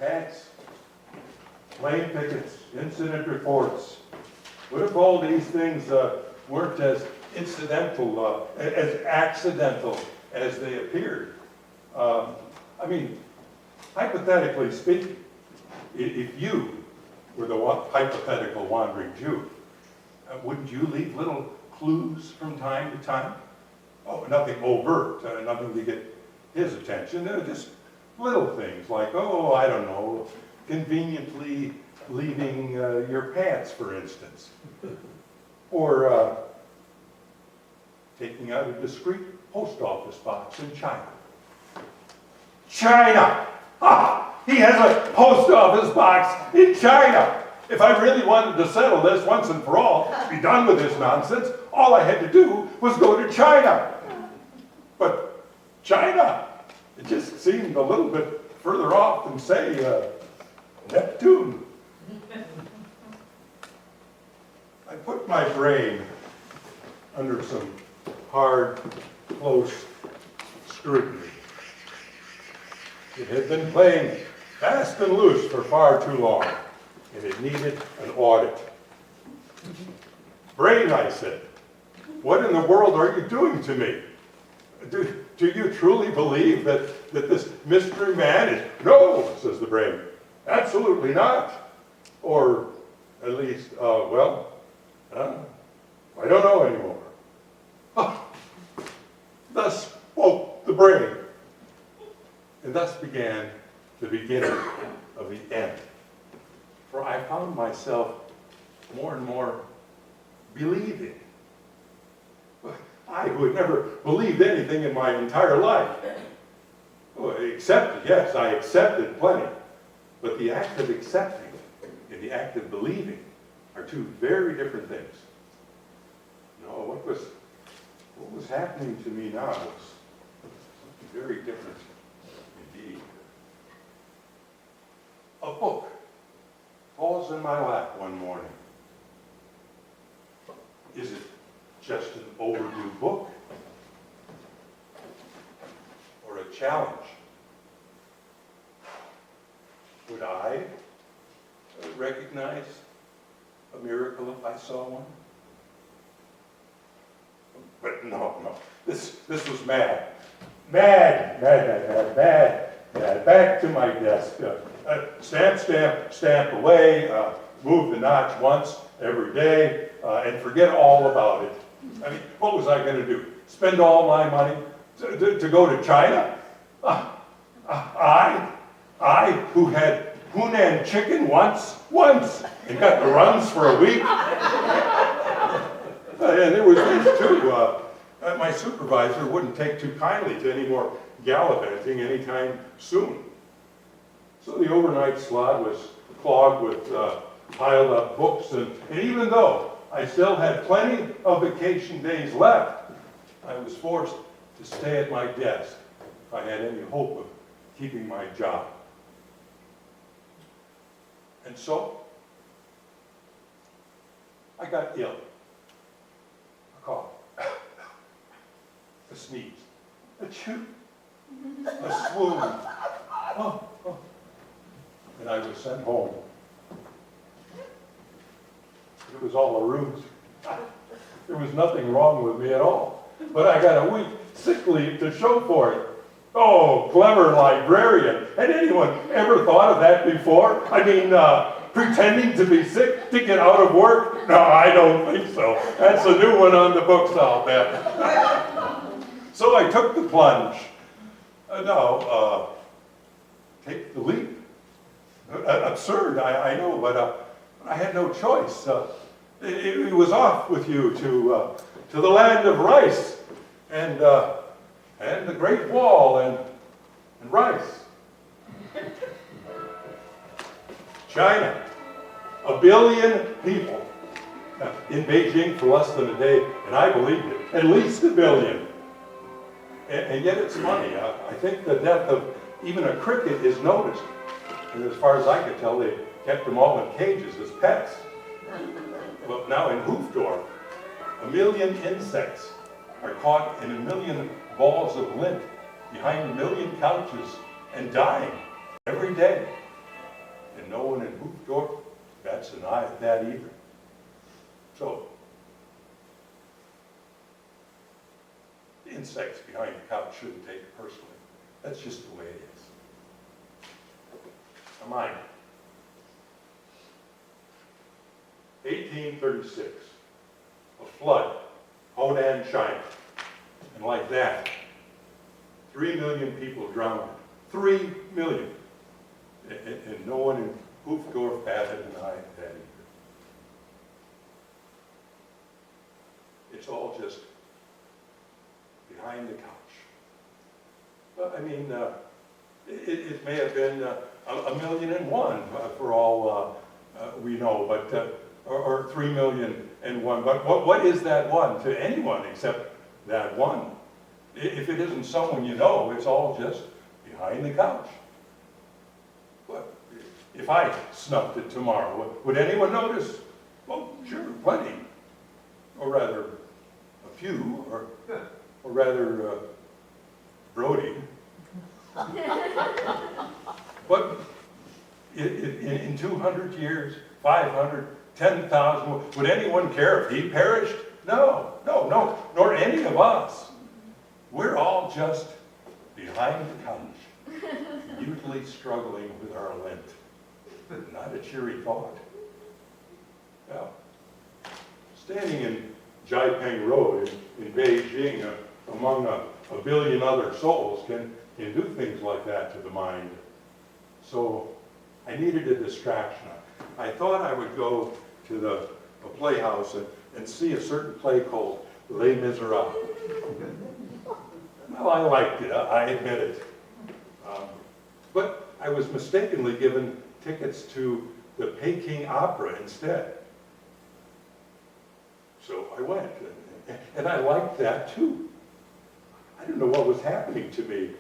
Hats, plane tickets, incident reports. What if all these things weren't as incidental, as accidental as they appeared? I mean, hypothetically speaking, if you were the hypothetical wandering Jew, wouldn't you leave little clues from time to time? Oh, nothing overt, nothing to get his attention, just little things like, oh, I don't know, conveniently leaving your pants, for instance. Or taking out a discreet post office box in China. China! Ha! He has a post office box in China! If I really wanted to settle this once and for all, be done with this nonsense, all I had to do was go to China. But China, it just seemed a little bit further off than, say, Neptune. I put my brain under some hard, close scrutiny. It had been playing fast and loose for far too long, and it needed an audit. Brain, I said, what in the world are you doing to me? Do you truly believe that this mystery man is... No, says the brain, absolutely not. Or at least, I don't know anymore. Thus spoke the brain. And thus began the beginning of the end. For I found myself more and more believing. I who had never believed anything in my entire life. Oh, accepted, yes, I accepted plenty. But the act of accepting and the act of believing are two very different things. No, what was happening to me now was something very different indeed. A book falls in my lap one morning. Is it just an overdue book? Or a challenge? Would I recognize a miracle if I saw one? But no. This was mad. Mad. Back to my desk. Stamp away, move the notch once every day, and forget all about it. I mean, what was I going to do? Spend all my money to go to China? I who had Hunan chicken once, and got the runs for a week. And there was this too. My supervisor wouldn't take too kindly to any more gallivanting anytime soon. So the overnight slot was clogged with piled up books, and even though I still had plenty of vacation days left, I was forced to stay at my desk if I had any hope of keeping my job. And so, I got ill. A cough, a sneeze, a chew, a swoon. Oh. And I was sent home. It was all a ruse. There was nothing wrong with me at all. But I got a week sick leave to show for it. Oh, clever librarian. Had anyone ever thought of that before? I mean, pretending to be sick to get out of work? No, I don't think so. That's a new one on the books, I'll bet. So I took the plunge. Take the leap. Absurd, I know, but I had no choice. It was off with you to the land of rice and the Great Wall and rice. China, 1 billion people in Beijing for less than a day, and I believed it, at least 1 billion. And yet it's funny, I think the death of even a cricket is noticed. And as far as I could tell, they kept them all in cages as pets. Well, now in Hoofddorp, 1 million insects are caught in 1 million balls of lint behind 1 million couches and dying every day. And no one in Hoofddorp bats an eye at that either. So, the insects behind the couch shouldn't take it personally. That's just the way it is. Now mine. 1836, a flood, Honan, China. And like that, 3 million people drowned. 3 million. And no one in Hoofddorp batted an eye at that either. It's all just behind the couch. But I mean, it may have been 1,000,001 for all we know, but or 3,000,001. But what is that one to anyone except that one? If it isn't someone you know, it's all just behind the couch. Well, if I snuffed it tomorrow, would anyone notice? Well, sure, plenty. Or rather, a few, or rather, Brody. But in 200 years, 500, 10,000, would anyone care if he perished? No, nor any of us. We're all just behind the couch, mutely struggling with our lint. Not a cheery thought. Now, standing in Jaiping Road in Beijing, among a billion other souls, can do things like that to the mind. So I needed a distraction. I thought I would go to a playhouse and see a certain play called Les Miserables. Well, I liked it, I admit it. But I was mistakenly given tickets to the Peking Opera instead. So I went, and I liked that too. I didn't know what was happening to me.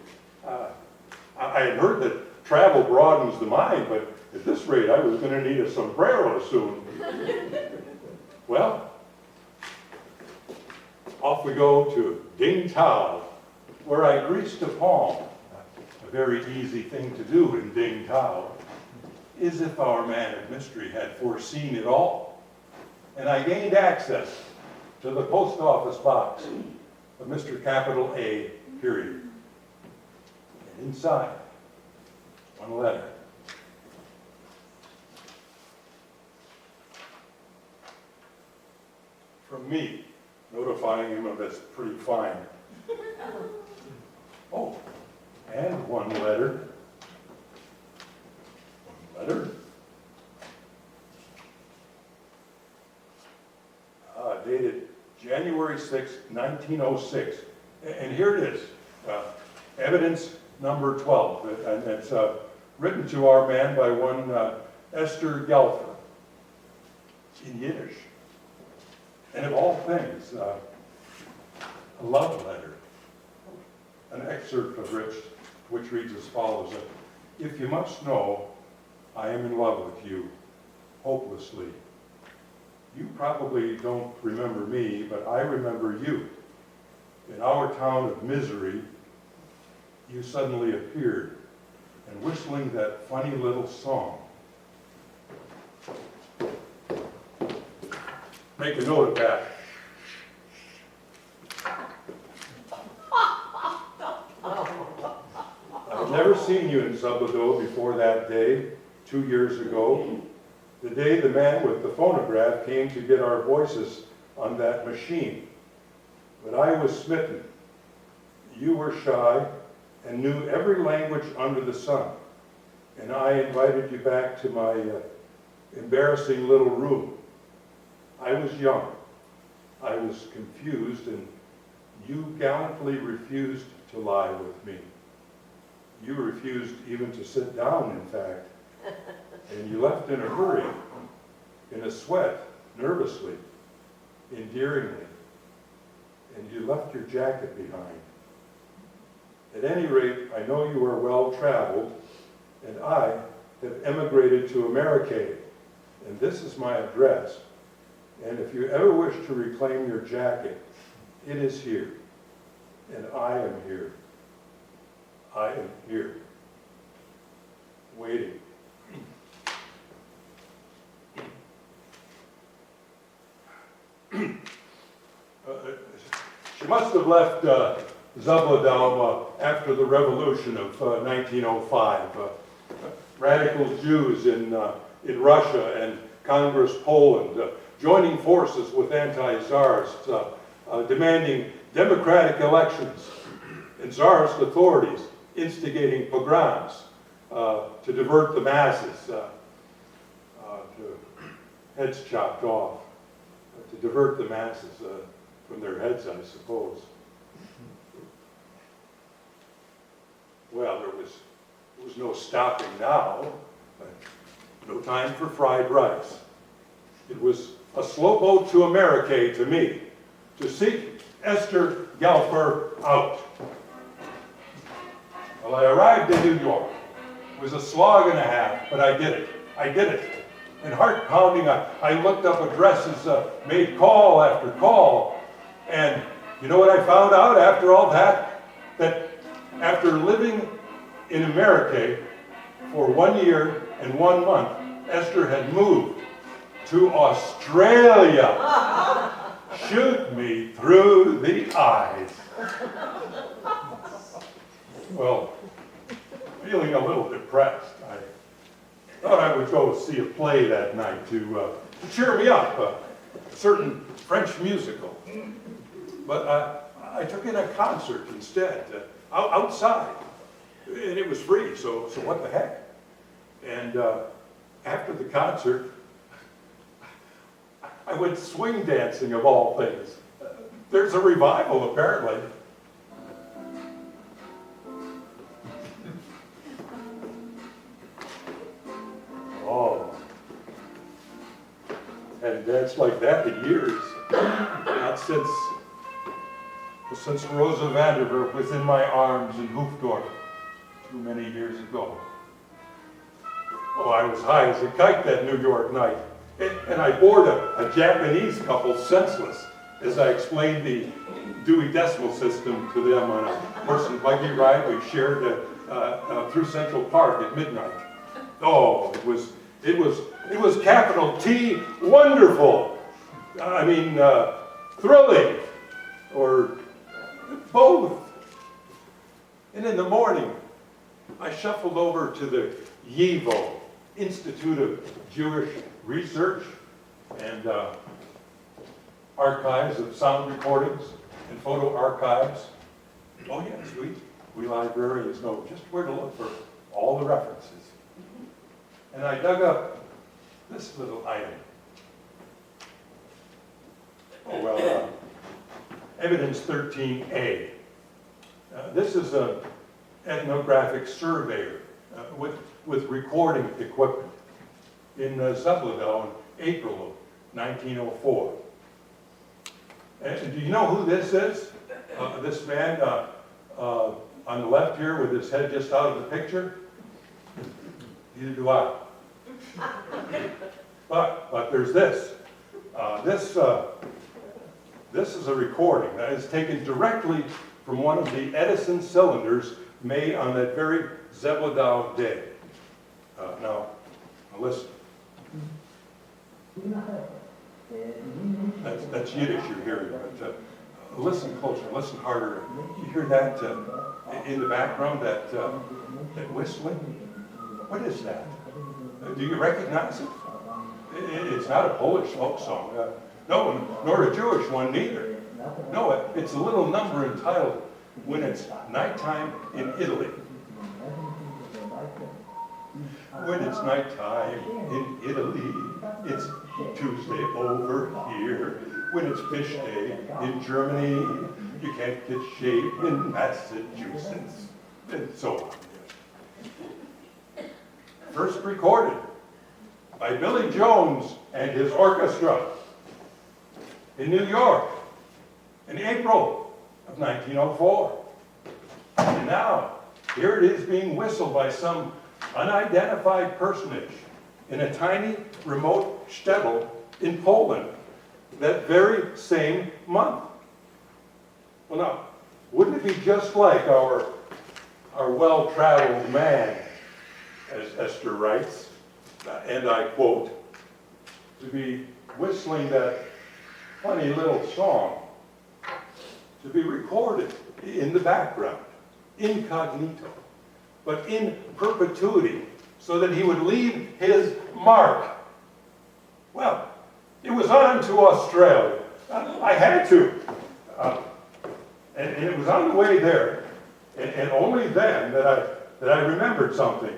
I had heard that travel broadens the mind, but at this rate, I was going to need a sombrero soon. Well, off we go to Ding Tao, where I greased a palm. A very easy thing to do in Ding Tao, as if our man of mystery had foreseen it all. And I gained access to the post office box of Mr. Capital A, period. And inside, one letter. From me, notifying him of this pretty fine. Oh, and one letter. Dated January 6, 1906. And here it is, evidence number 12. And it's written to our man by one Esther Gelfer in Yiddish. And of all things, a love letter. An excerpt of which reads as follows. If you must know, I am in love with you, hopelessly. You probably don't remember me, but I remember you. In our town of misery, you suddenly appeared, and whistling that funny little song. Make a note of that. I've never seen you in Subado before that day, 2 years ago. The day the man with the phonograph came to get our voices on that machine. But I was smitten. You were shy and knew every language under the sun. And I invited you back to my embarrassing little room. I was young. I was confused, and you gallantly refused to lie with me. You refused even to sit down, in fact. And you left in a hurry, in a sweat, nervously, endearingly. And you left your jacket behind. At any rate, I know you are well-traveled, and I have emigrated to America, and this is my address. And if you ever wish to reclaim your jacket, it is here. And I am here. I am here. Waiting. She must have left Zablodow after the revolution of 1905. Radical Jews in Russia and Congress Poland joining forces with anti-Tsars, demanding democratic elections, and Tsarist authorities instigating pogroms to divert the masses, to heads chopped off, to divert the masses from their heads, I suppose. Well, there was no stopping now, no time for fried rice. It was a slow boat to America to me, to seek Esther Galfer out. Well, I arrived in New York. It was a slog and a half, but I did it. I did it. And heart pounding, I looked up addresses, made call after call. And you know what I found out after all that? That after living in America for 1 year and 1 month, Esther had moved to Australia. Shoot me through the eyes. Well, feeling a little depressed, I thought I would go see a play that night to cheer me up, a certain French musical. But I took in a concert instead, outside. And it was free, so what the heck? And after the concert, I went swing dancing, of all things. There's a revival, apparently. Oh. Hadn't danced like that in years. Not since Rosa Vanderwerf was in my arms in Hoofddorp too many years ago. Oh, I was high as a kite that New York night. And I bored a Japanese couple senseless as I explained the Dewey Decimal System to them on a horse and buggy ride we shared through Central Park at midnight. Oh, it was capital T, wonderful. I mean, thrilling, or both. And in the morning, I shuffled over to the YIVO, Institute of Jewish Research, and archives of sound recordings and photo archives. Oh yes, we librarians know just where to look for all the references. And I dug up this little item. Oh well, Evidence 13A. This is an ethnographic surveyor with recording equipment in Zablodow in April of 1904. And do you know who this is? This man on the left here with his head just out of the picture? Neither do I. But there's this. This is a recording that is taken directly from one of the Edison cylinders made on that very Zablodow day. Now listen. That's Yiddish you're hearing, but listen closer, listen harder. You hear that in the background, that whistling? What is that? Do you recognize it? It's not a Polish folk song. No, nor a Jewish one neither. No, it's a little number entitled when it's nighttime in Italy. When it's nighttime in Italy, it's Tuesday over here. When it's fish day in Germany, you can't get shaved in Massachusetts, and so on. First recorded by Billy Jones and his orchestra in New York in April of 1904. And now, here it is being whistled by some unidentified personage in a tiny, remote shtetl in Poland that very same month. Well, now, wouldn't it be just like our well-traveled man, as Esther writes, and I quote, to be whistling that funny little song, to be recorded in the background, incognito, but in perpetuity, so that he would leave his mark. Well, it was on to Australia. I had to. And it was on the way there, and only then that I remembered something.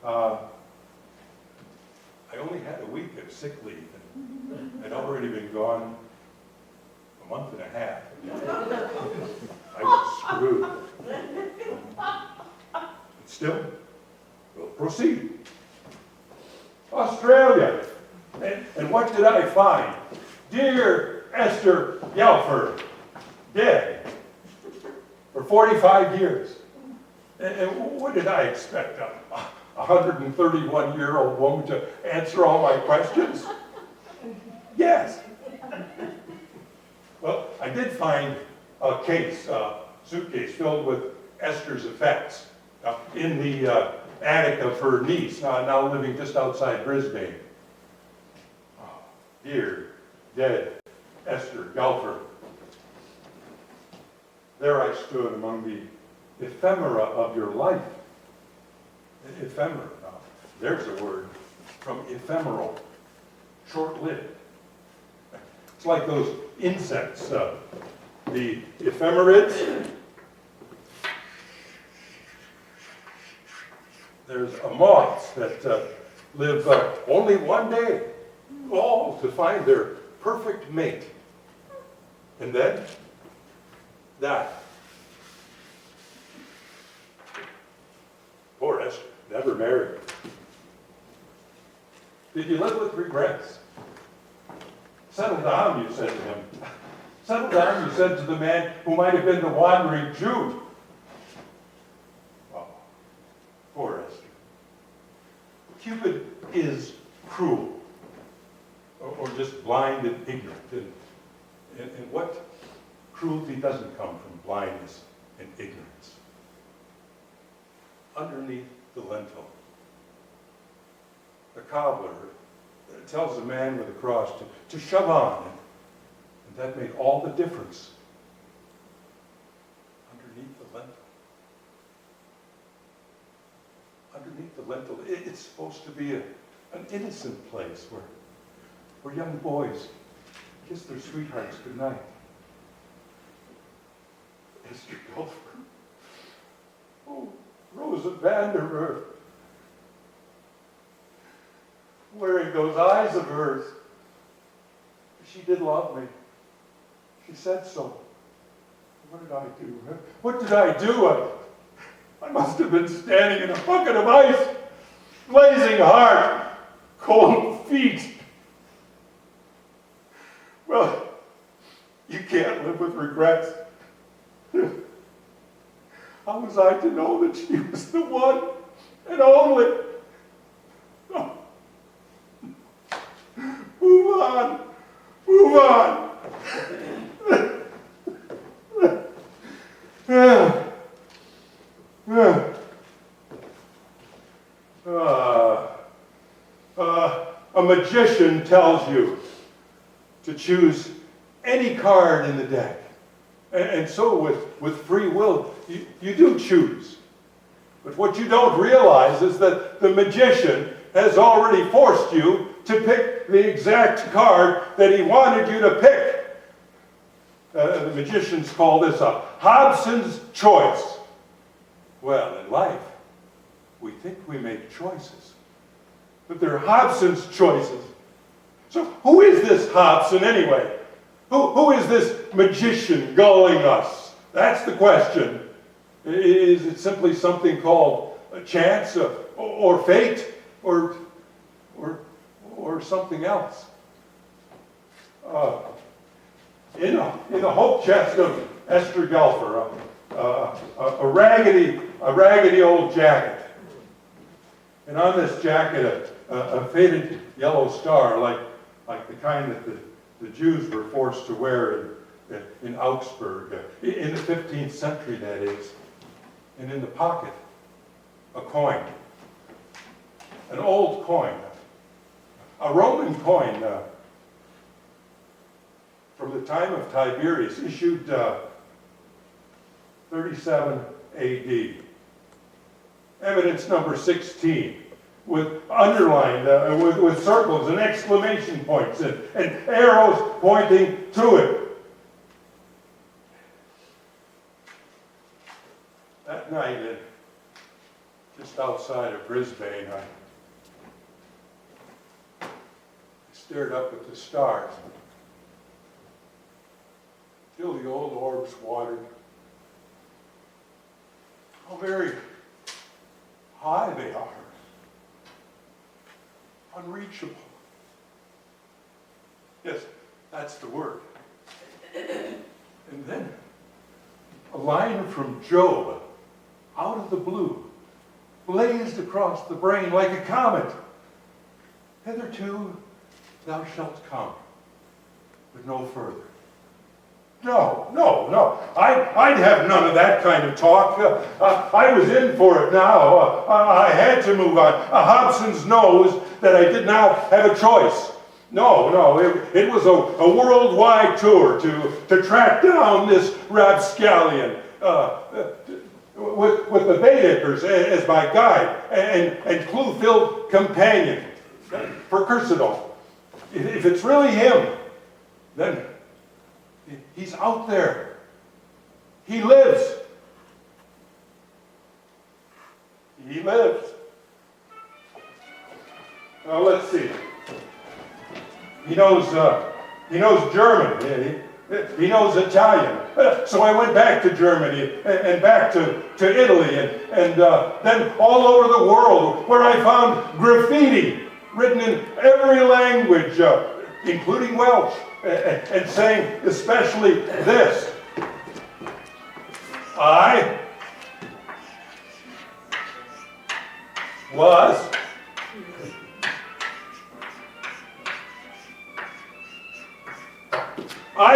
I only had a week of sick leave, and I'd already been gone a month and a half. I was screwed. But still, we'll proceed. Australia. And what did I find? Dear Esther Yelford, dead for 45 years. And what did I expect? A 131-year-old woman to answer all my questions? Yes. Well, I did find a suitcase filled with Esther's effects in the attic of her niece, now living just outside Brisbane. Oh, dear, dead Esther Galford. There I stood among the ephemera of your life. Ephemera, now, there's a word from ephemeral, short-lived. It's like those insects, the ephemerids. There's moths that live only one day, all to find their perfect mate. And then, die. Poor Esther, never married. Did you live with regrets? Settle down, you said to him. Settle down, you said to the man who might have been the wandering Jew. Oh, poor Esther. Cupid is cruel, or just blind and ignorant. And what cruelty doesn't come from blindness and ignorance? Underneath the lintel, the cobbler tells the man with the cross to shove on, and that made all the difference. Underneath the lintel. Underneath the lintel, it's supposed to be an innocent place where young boys kiss their sweethearts goodnight. Esther Gulfer. Oh, Rosa Vanderwerf. Wearing those eyes of hers. She did love me. She said so. What did I do? What did I do? I must have been standing in a bucket of ice, blazing heart, cold feet. Well, you can't live with regrets. How was I to know that she was the one and only? Oh. Move on. Move on. A magician tells you to choose any card in the deck. And so with free will, you do choose. But what you don't realize is that the magician has already forced you to pick the exact card that he wanted you to pick. The magicians call this a Hobson's choice. Well, in life, we think we make choices, but they're Hobson's choices. So who is this Hobson anyway? Who is this magician gulling us? That's the question. Is it simply something called a chance or fate or something else? In the hope chest of Esther Gelfer, a raggedy old jacket. And on this jacket, a faded yellow star, like the kind that the Jews were forced to wear in Augsburg, in the 15th century, that is. And in the pocket, a coin. An old coin. A Roman coin from the time of Tiberius, issued 37 AD. Evidence number 16, with underlined, with circles and exclamation points and arrows pointing to it. That night, just outside of Brisbane, I stared up at the stars till the old orbs watered. How very high they are, unreachable. Yes, that's the word. And then a line from Job, out of the blue, blazed across the brain like a comet. Hitherto thou shalt come, but no further. No. I'd have none of that kind of talk. I was in for it now. I had to move on. Hobson's knows that I did not have a choice. No, it was a worldwide tour to track down this rapscallion with the Baedekers as my guide and clue-filled companion for Cursidol. If it's really him, then he's out there. He lives. He lives. Now let's see. He knows German. He knows Italian. So I went back to Germany and back to Italy and then all over the world, where I found graffiti written in every language, including Welsh, and saying especially this: I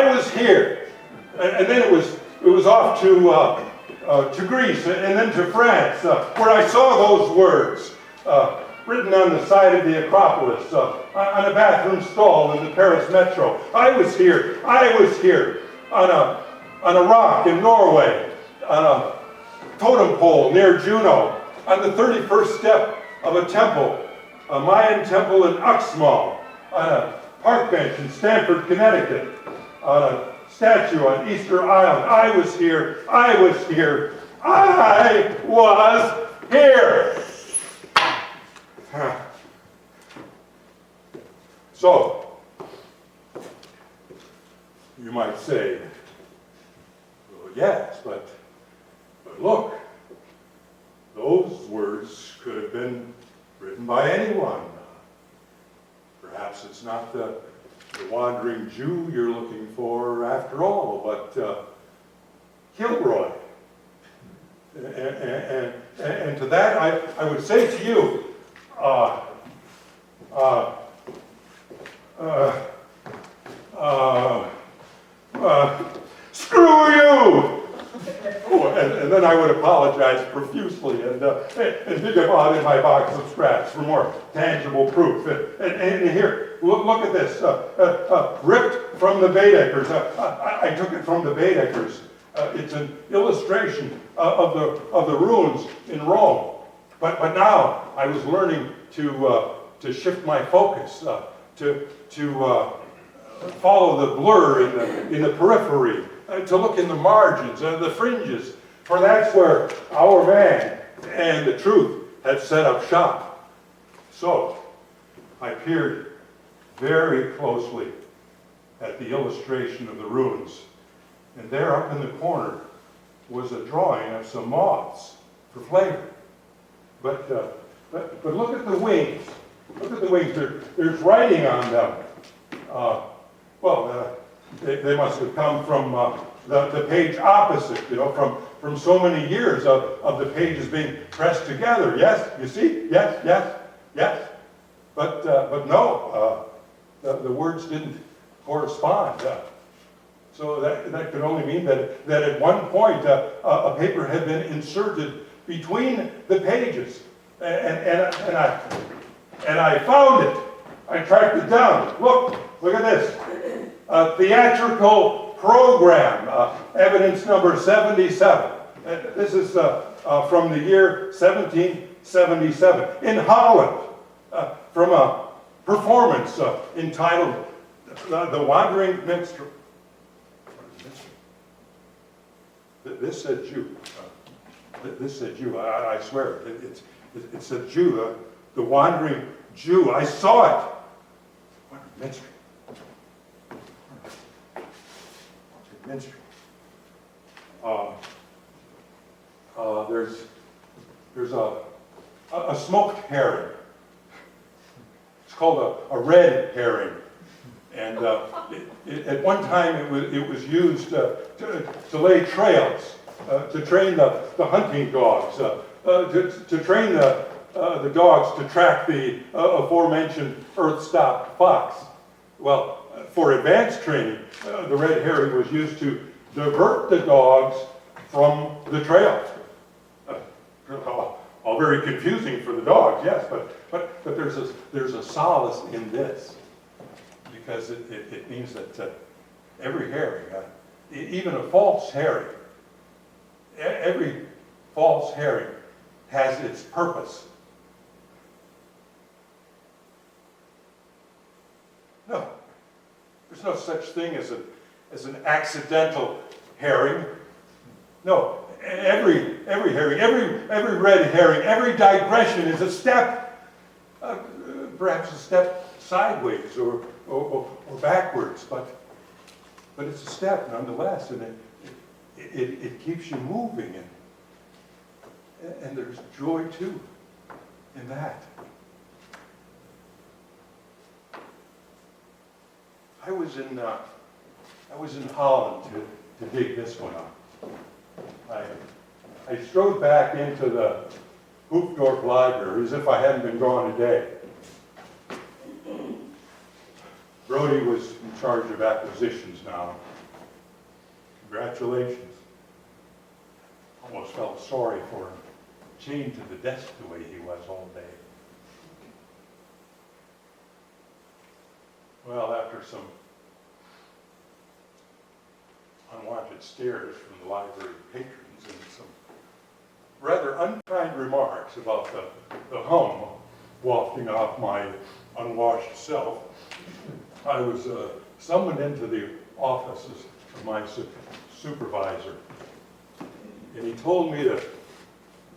was here, and then it was off to Greece and then to France, where I saw those words written on the side of the Acropolis, on a bathroom stall in the Paris metro. I was here on a rock in Norway, on a totem pole near Juneau, on the 31st step of a temple, a Mayan temple in Uxmal, on a park bench in Stamford, Connecticut, on a statue on Easter Island. I was here. So, you might say, well, yes, but look, those words could have been written by anyone. Perhaps it's not the wandering Jew you're looking for after all, but Kilroy. And to that, I would say to you, screw you! Oh, and then I would apologize profusely and dig about in my box of scraps for more tangible proof. And here, look at this, ripped from the Baedekers. I took it from the Baedekers. It's an illustration of the ruins in Rome. But now I was learning to shift my focus, to follow the blur in the periphery, to look in the margins and the fringes, for that's where our man and the truth had set up shop. So I peered very closely at the illustration of the ruins, and there up in the corner was a drawing of some moths for flavor. But look at the wings. Look at the wings. There's writing on them. They must have come from the page opposite, you know, from so many years of the pages being pressed together. Yes, you see? Yes, yes, yes. But no, the words didn't correspond. So that could only mean that at one point a paper had been inserted between the pages. And I found it. I tracked it down. Look at this. Theatrical program, evidence number 77. This is from the year 1777 in Holland, from a performance entitled The Wandering Minstrel. This said Jew. This said Jew. I swear. It said Jew. The Wandering Jew. I saw it. Wandering Minstrel. Minstrel. There's a smoked herring. It's called a red herring, and at one time it was used to lay trails, to train the hunting dogs, to train the dogs to track the aforementioned earth-stopped fox. Well, for advanced training, the red herring was used to divert the dogs from the trail. All very confusing for the dogs, yes, but there's a solace in this, because it means that every herring, even a false herring, every false herring has its purpose. No, there's no such thing as an accidental herring. No, every herring, every red herring, every digression is a step, perhaps a step sideways or backwards, but it's a step nonetheless, and it keeps you moving, and there's joy too in that. I was in Holland to dig this one up. I strode back into the Hoofddorp Library as if I hadn't been gone a day. Brody was in charge of acquisitions now. Congratulations. Almost felt sorry for him, chained to the desk the way he was all day. Well, after some unwanted stares from the library patrons and some rather unkind remarks about the hum wafting off my unwashed self, I was summoned into the offices of my supervisor, and he told me to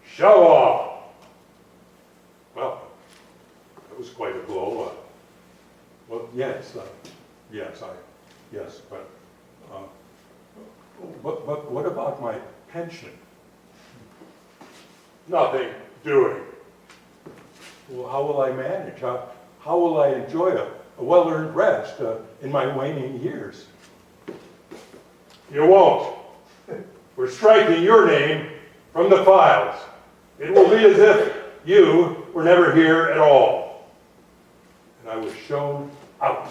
show off. Well, that was quite a blow. Well, yes, but what about my pension? Nothing doing. Well, how will I manage? How will I enjoy a well-earned rest in my waning years? You won't. We're striking your name from the files. It will be as if you were never here at all. And I was shown out.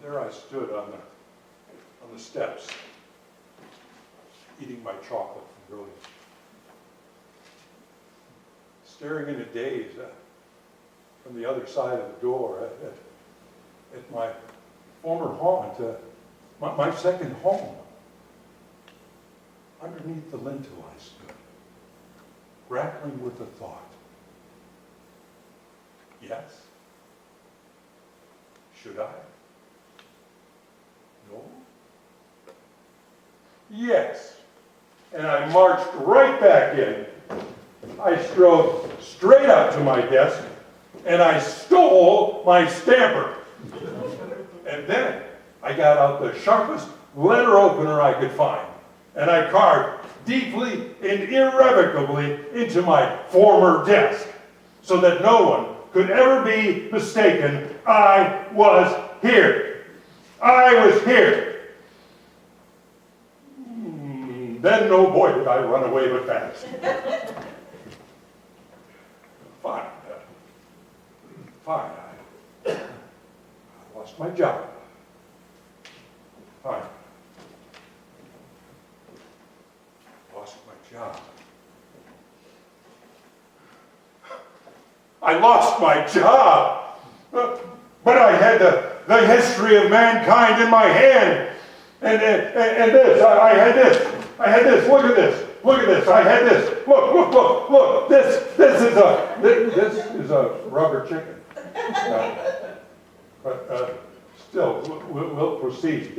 There I stood on the steps, eating my chocolate from Brody, staring in a daze from the other side of the door at my former haunt, my second home. Underneath the lintel I stood, grappling with the thought. Yes? Should I? No? Yes. And I marched right back in. I strode straight up to my desk, and I stole my stamper. And then I got out the sharpest letter opener I could find, and I carved deeply and irrevocably into my former desk, so that no one could ever be mistaken. I was here. I was here. Then, oh boy, did I run away but fast. Fine. Fine. I lost my job. Fine. Lost my job. I lost my job. But I had the history of mankind in my hand. And this, I had this. I had this. Look at this. Look at this. I had this. Look. This is a rubber chicken. But still, we'll proceed.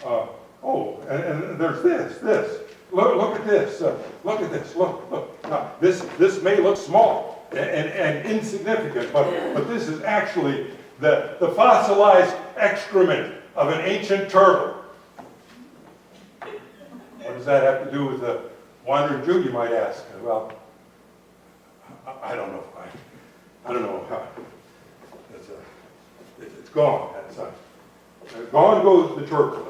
And there's this. Look at this. Look at this. Look. Now, this may look small and insignificant, but this is actually the fossilized excrement of an ancient turtle. What does that have to do with the wandering Jew, you might ask? Well, I don't know. I don't know how. It's gone. Gone goes the turtle.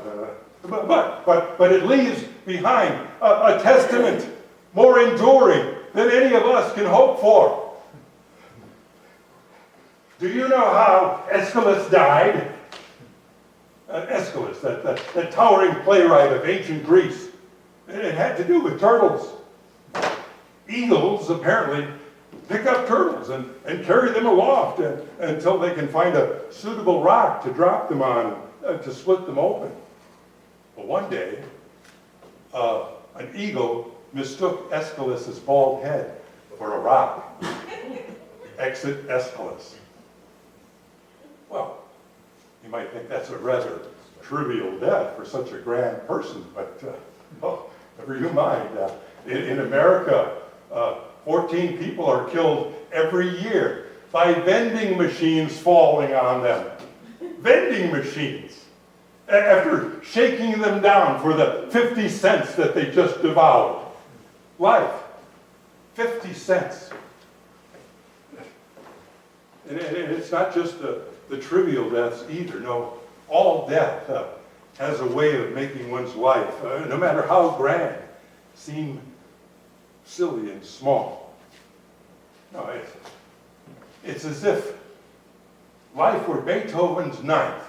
But it leaves behind a testament more enduring than any of us can hope for. Do you know how Aeschylus died? Aeschylus, that towering playwright of ancient Greece. It had to do with turtles. Eagles apparently pick up turtles and carry them aloft until they can find a suitable rock to drop them on, to split them open. But one day, an eagle mistook Aeschylus' bald head for a rock. Exit Aeschylus. Well, you might think that's a rather trivial death for such a grand person, but never you mind. In America, 14 people are killed every year by vending machines falling on them. Vending machines. After shaking them down for the 50 cents that they just devoured. Life. 50 cents. And it's not just the trivial deaths either. No, all death has a way of making one's life, no matter how grand, seem silly and small. No, it's as if life were Beethoven's ninth,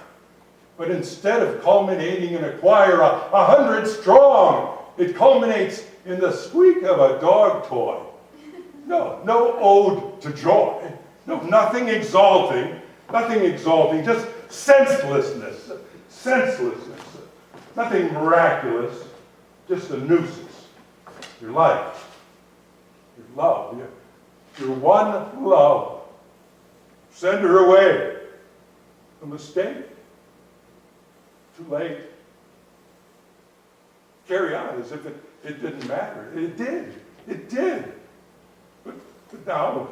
but instead of culminating in a choir 100 strong, it culminates in the squeak of a dog toy. No ode to joy. No, nothing exalting, just senselessness. Nothing miraculous, just a nuisance. Your life, your love, your one love. Send her away. A mistake? Too late. Carry on as if it didn't matter. It did. But now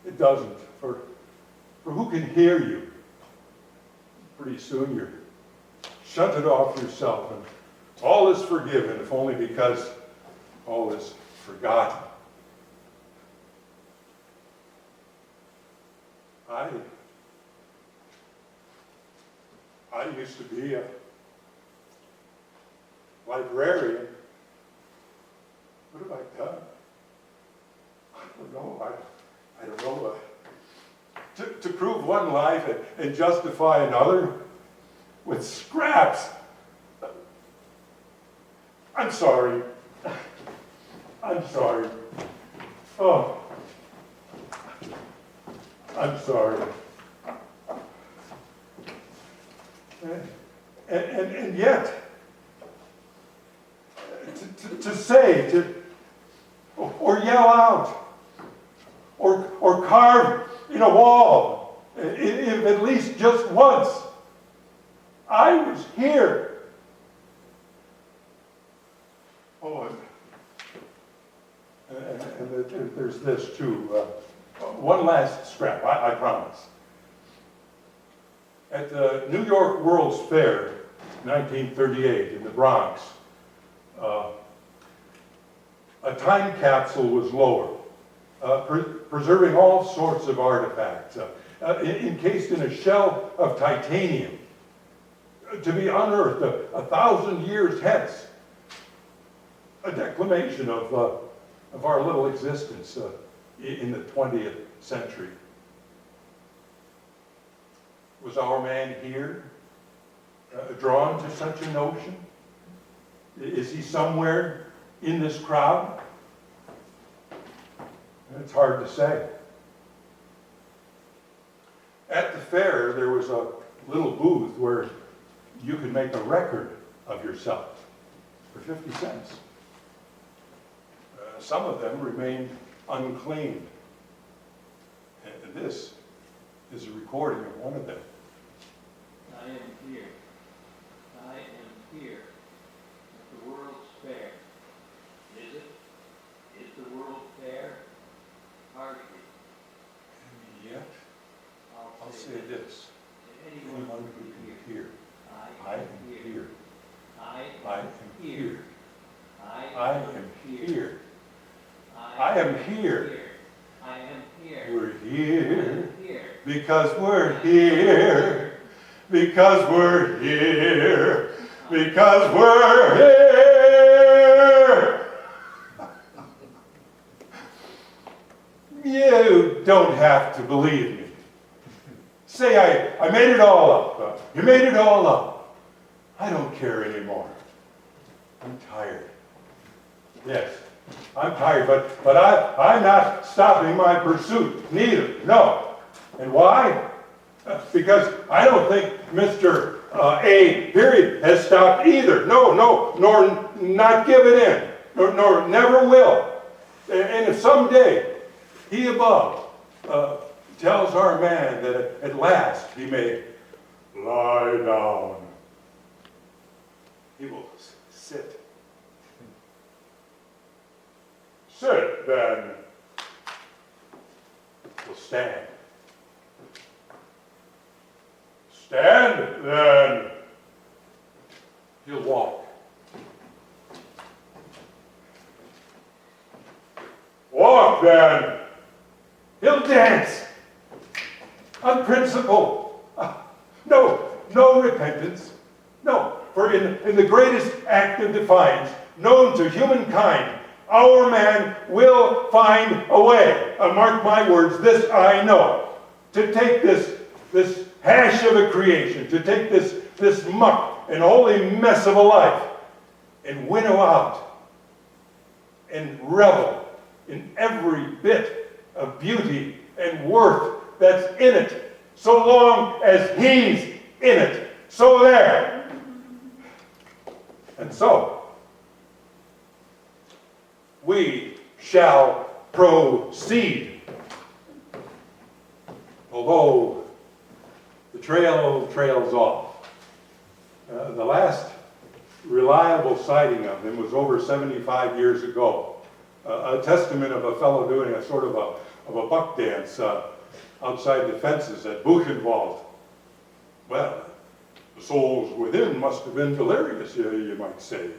it doesn't. For who can hear you? Pretty soon you're shunted off yourself, and all is forgiven, if only because all is forgotten. I used to be a librarian. What have I done? I don't know. I don't know. To prove one life and justify another with scraps. I'm sorry. Oh. I'm sorry. And yet, to say, or yell out, or carve in a wall, if at least just once. I was here. Oh, and there's this too. One last scrap, I promise. At the New York World's Fair, 1938, in the Bronx, a time capsule was lowered, preserving all sorts of artifacts, encased in a shell of titanium, to be unearthed 1,000 years hence. A declamation of our little existence in the 20th century. Was our man here drawn to such a notion? Is he somewhere in this crowd? It's hard to say. At the fair, there was a little booth where you could make a record of yourself for 50 cents. Some of them remained unclaimed. And this is a recording of one of them. I am here. I am here at the World's Fair. Is it? Is the World Fair? Hardly. And yet, I'll say this. Anyone who can hear. I am here. I am here. I am here. I am here. I am here. We're here because we're here. Because we're here. Because we're here. You don't have to believe me. Say I made it all up. You made it all up. I don't care anymore. I'm tired. Yes, I'm tired, but I'm not stopping my pursuit, neither, no. And why? Because I don't think Mr. A. period has stopped either. No, nor not given in, nor never will. And if someday he above tells our man that at last he may lie down, he will sit. Sit, then. He'll stand. Stand, then. He'll walk. Walk, then. He'll dance. On principle. No repentance. No, for in the greatest act of defiance known to humankind, our man will find a way. Mark my words, this I know. To take this hash of a creation, to take this muck and holy mess of a life and winnow out and revel in every bit of beauty and worth that's in it, so long as he's in it. So there. And so, we shall proceed. Although the trail trails off. The last reliable sighting of him was over 75 years ago. A testament of a fellow doing a sort of a buck dance outside the fences at Buchenwald. Well, the souls within must have been delirious, you might say.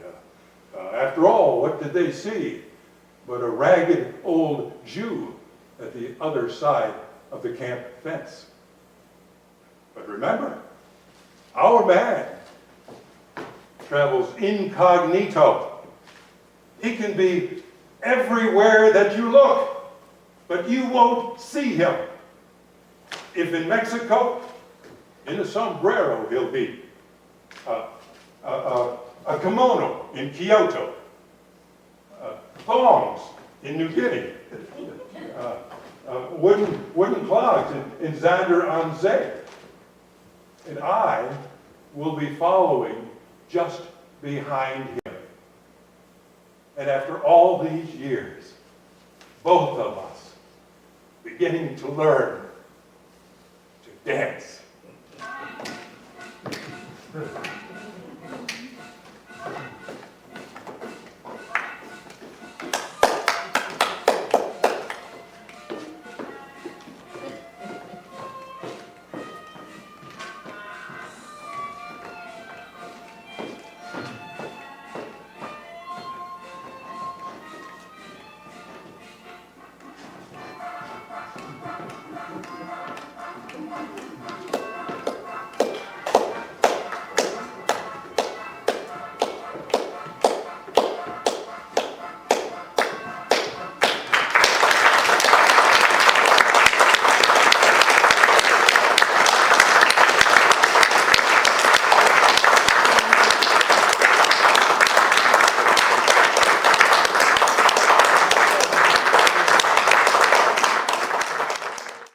After all, what did they see but a ragged old Jew at the other side of the camp fence? But remember, our man travels incognito. He can be everywhere that you look, but you won't see him. If in Mexico, in a sombrero he'll be. A kimono in Kyoto. Thongs in New Guinea. Wooden clogs in Zander am See. And I will be following just behind him. And after all these years, both of us beginning to learn to dance.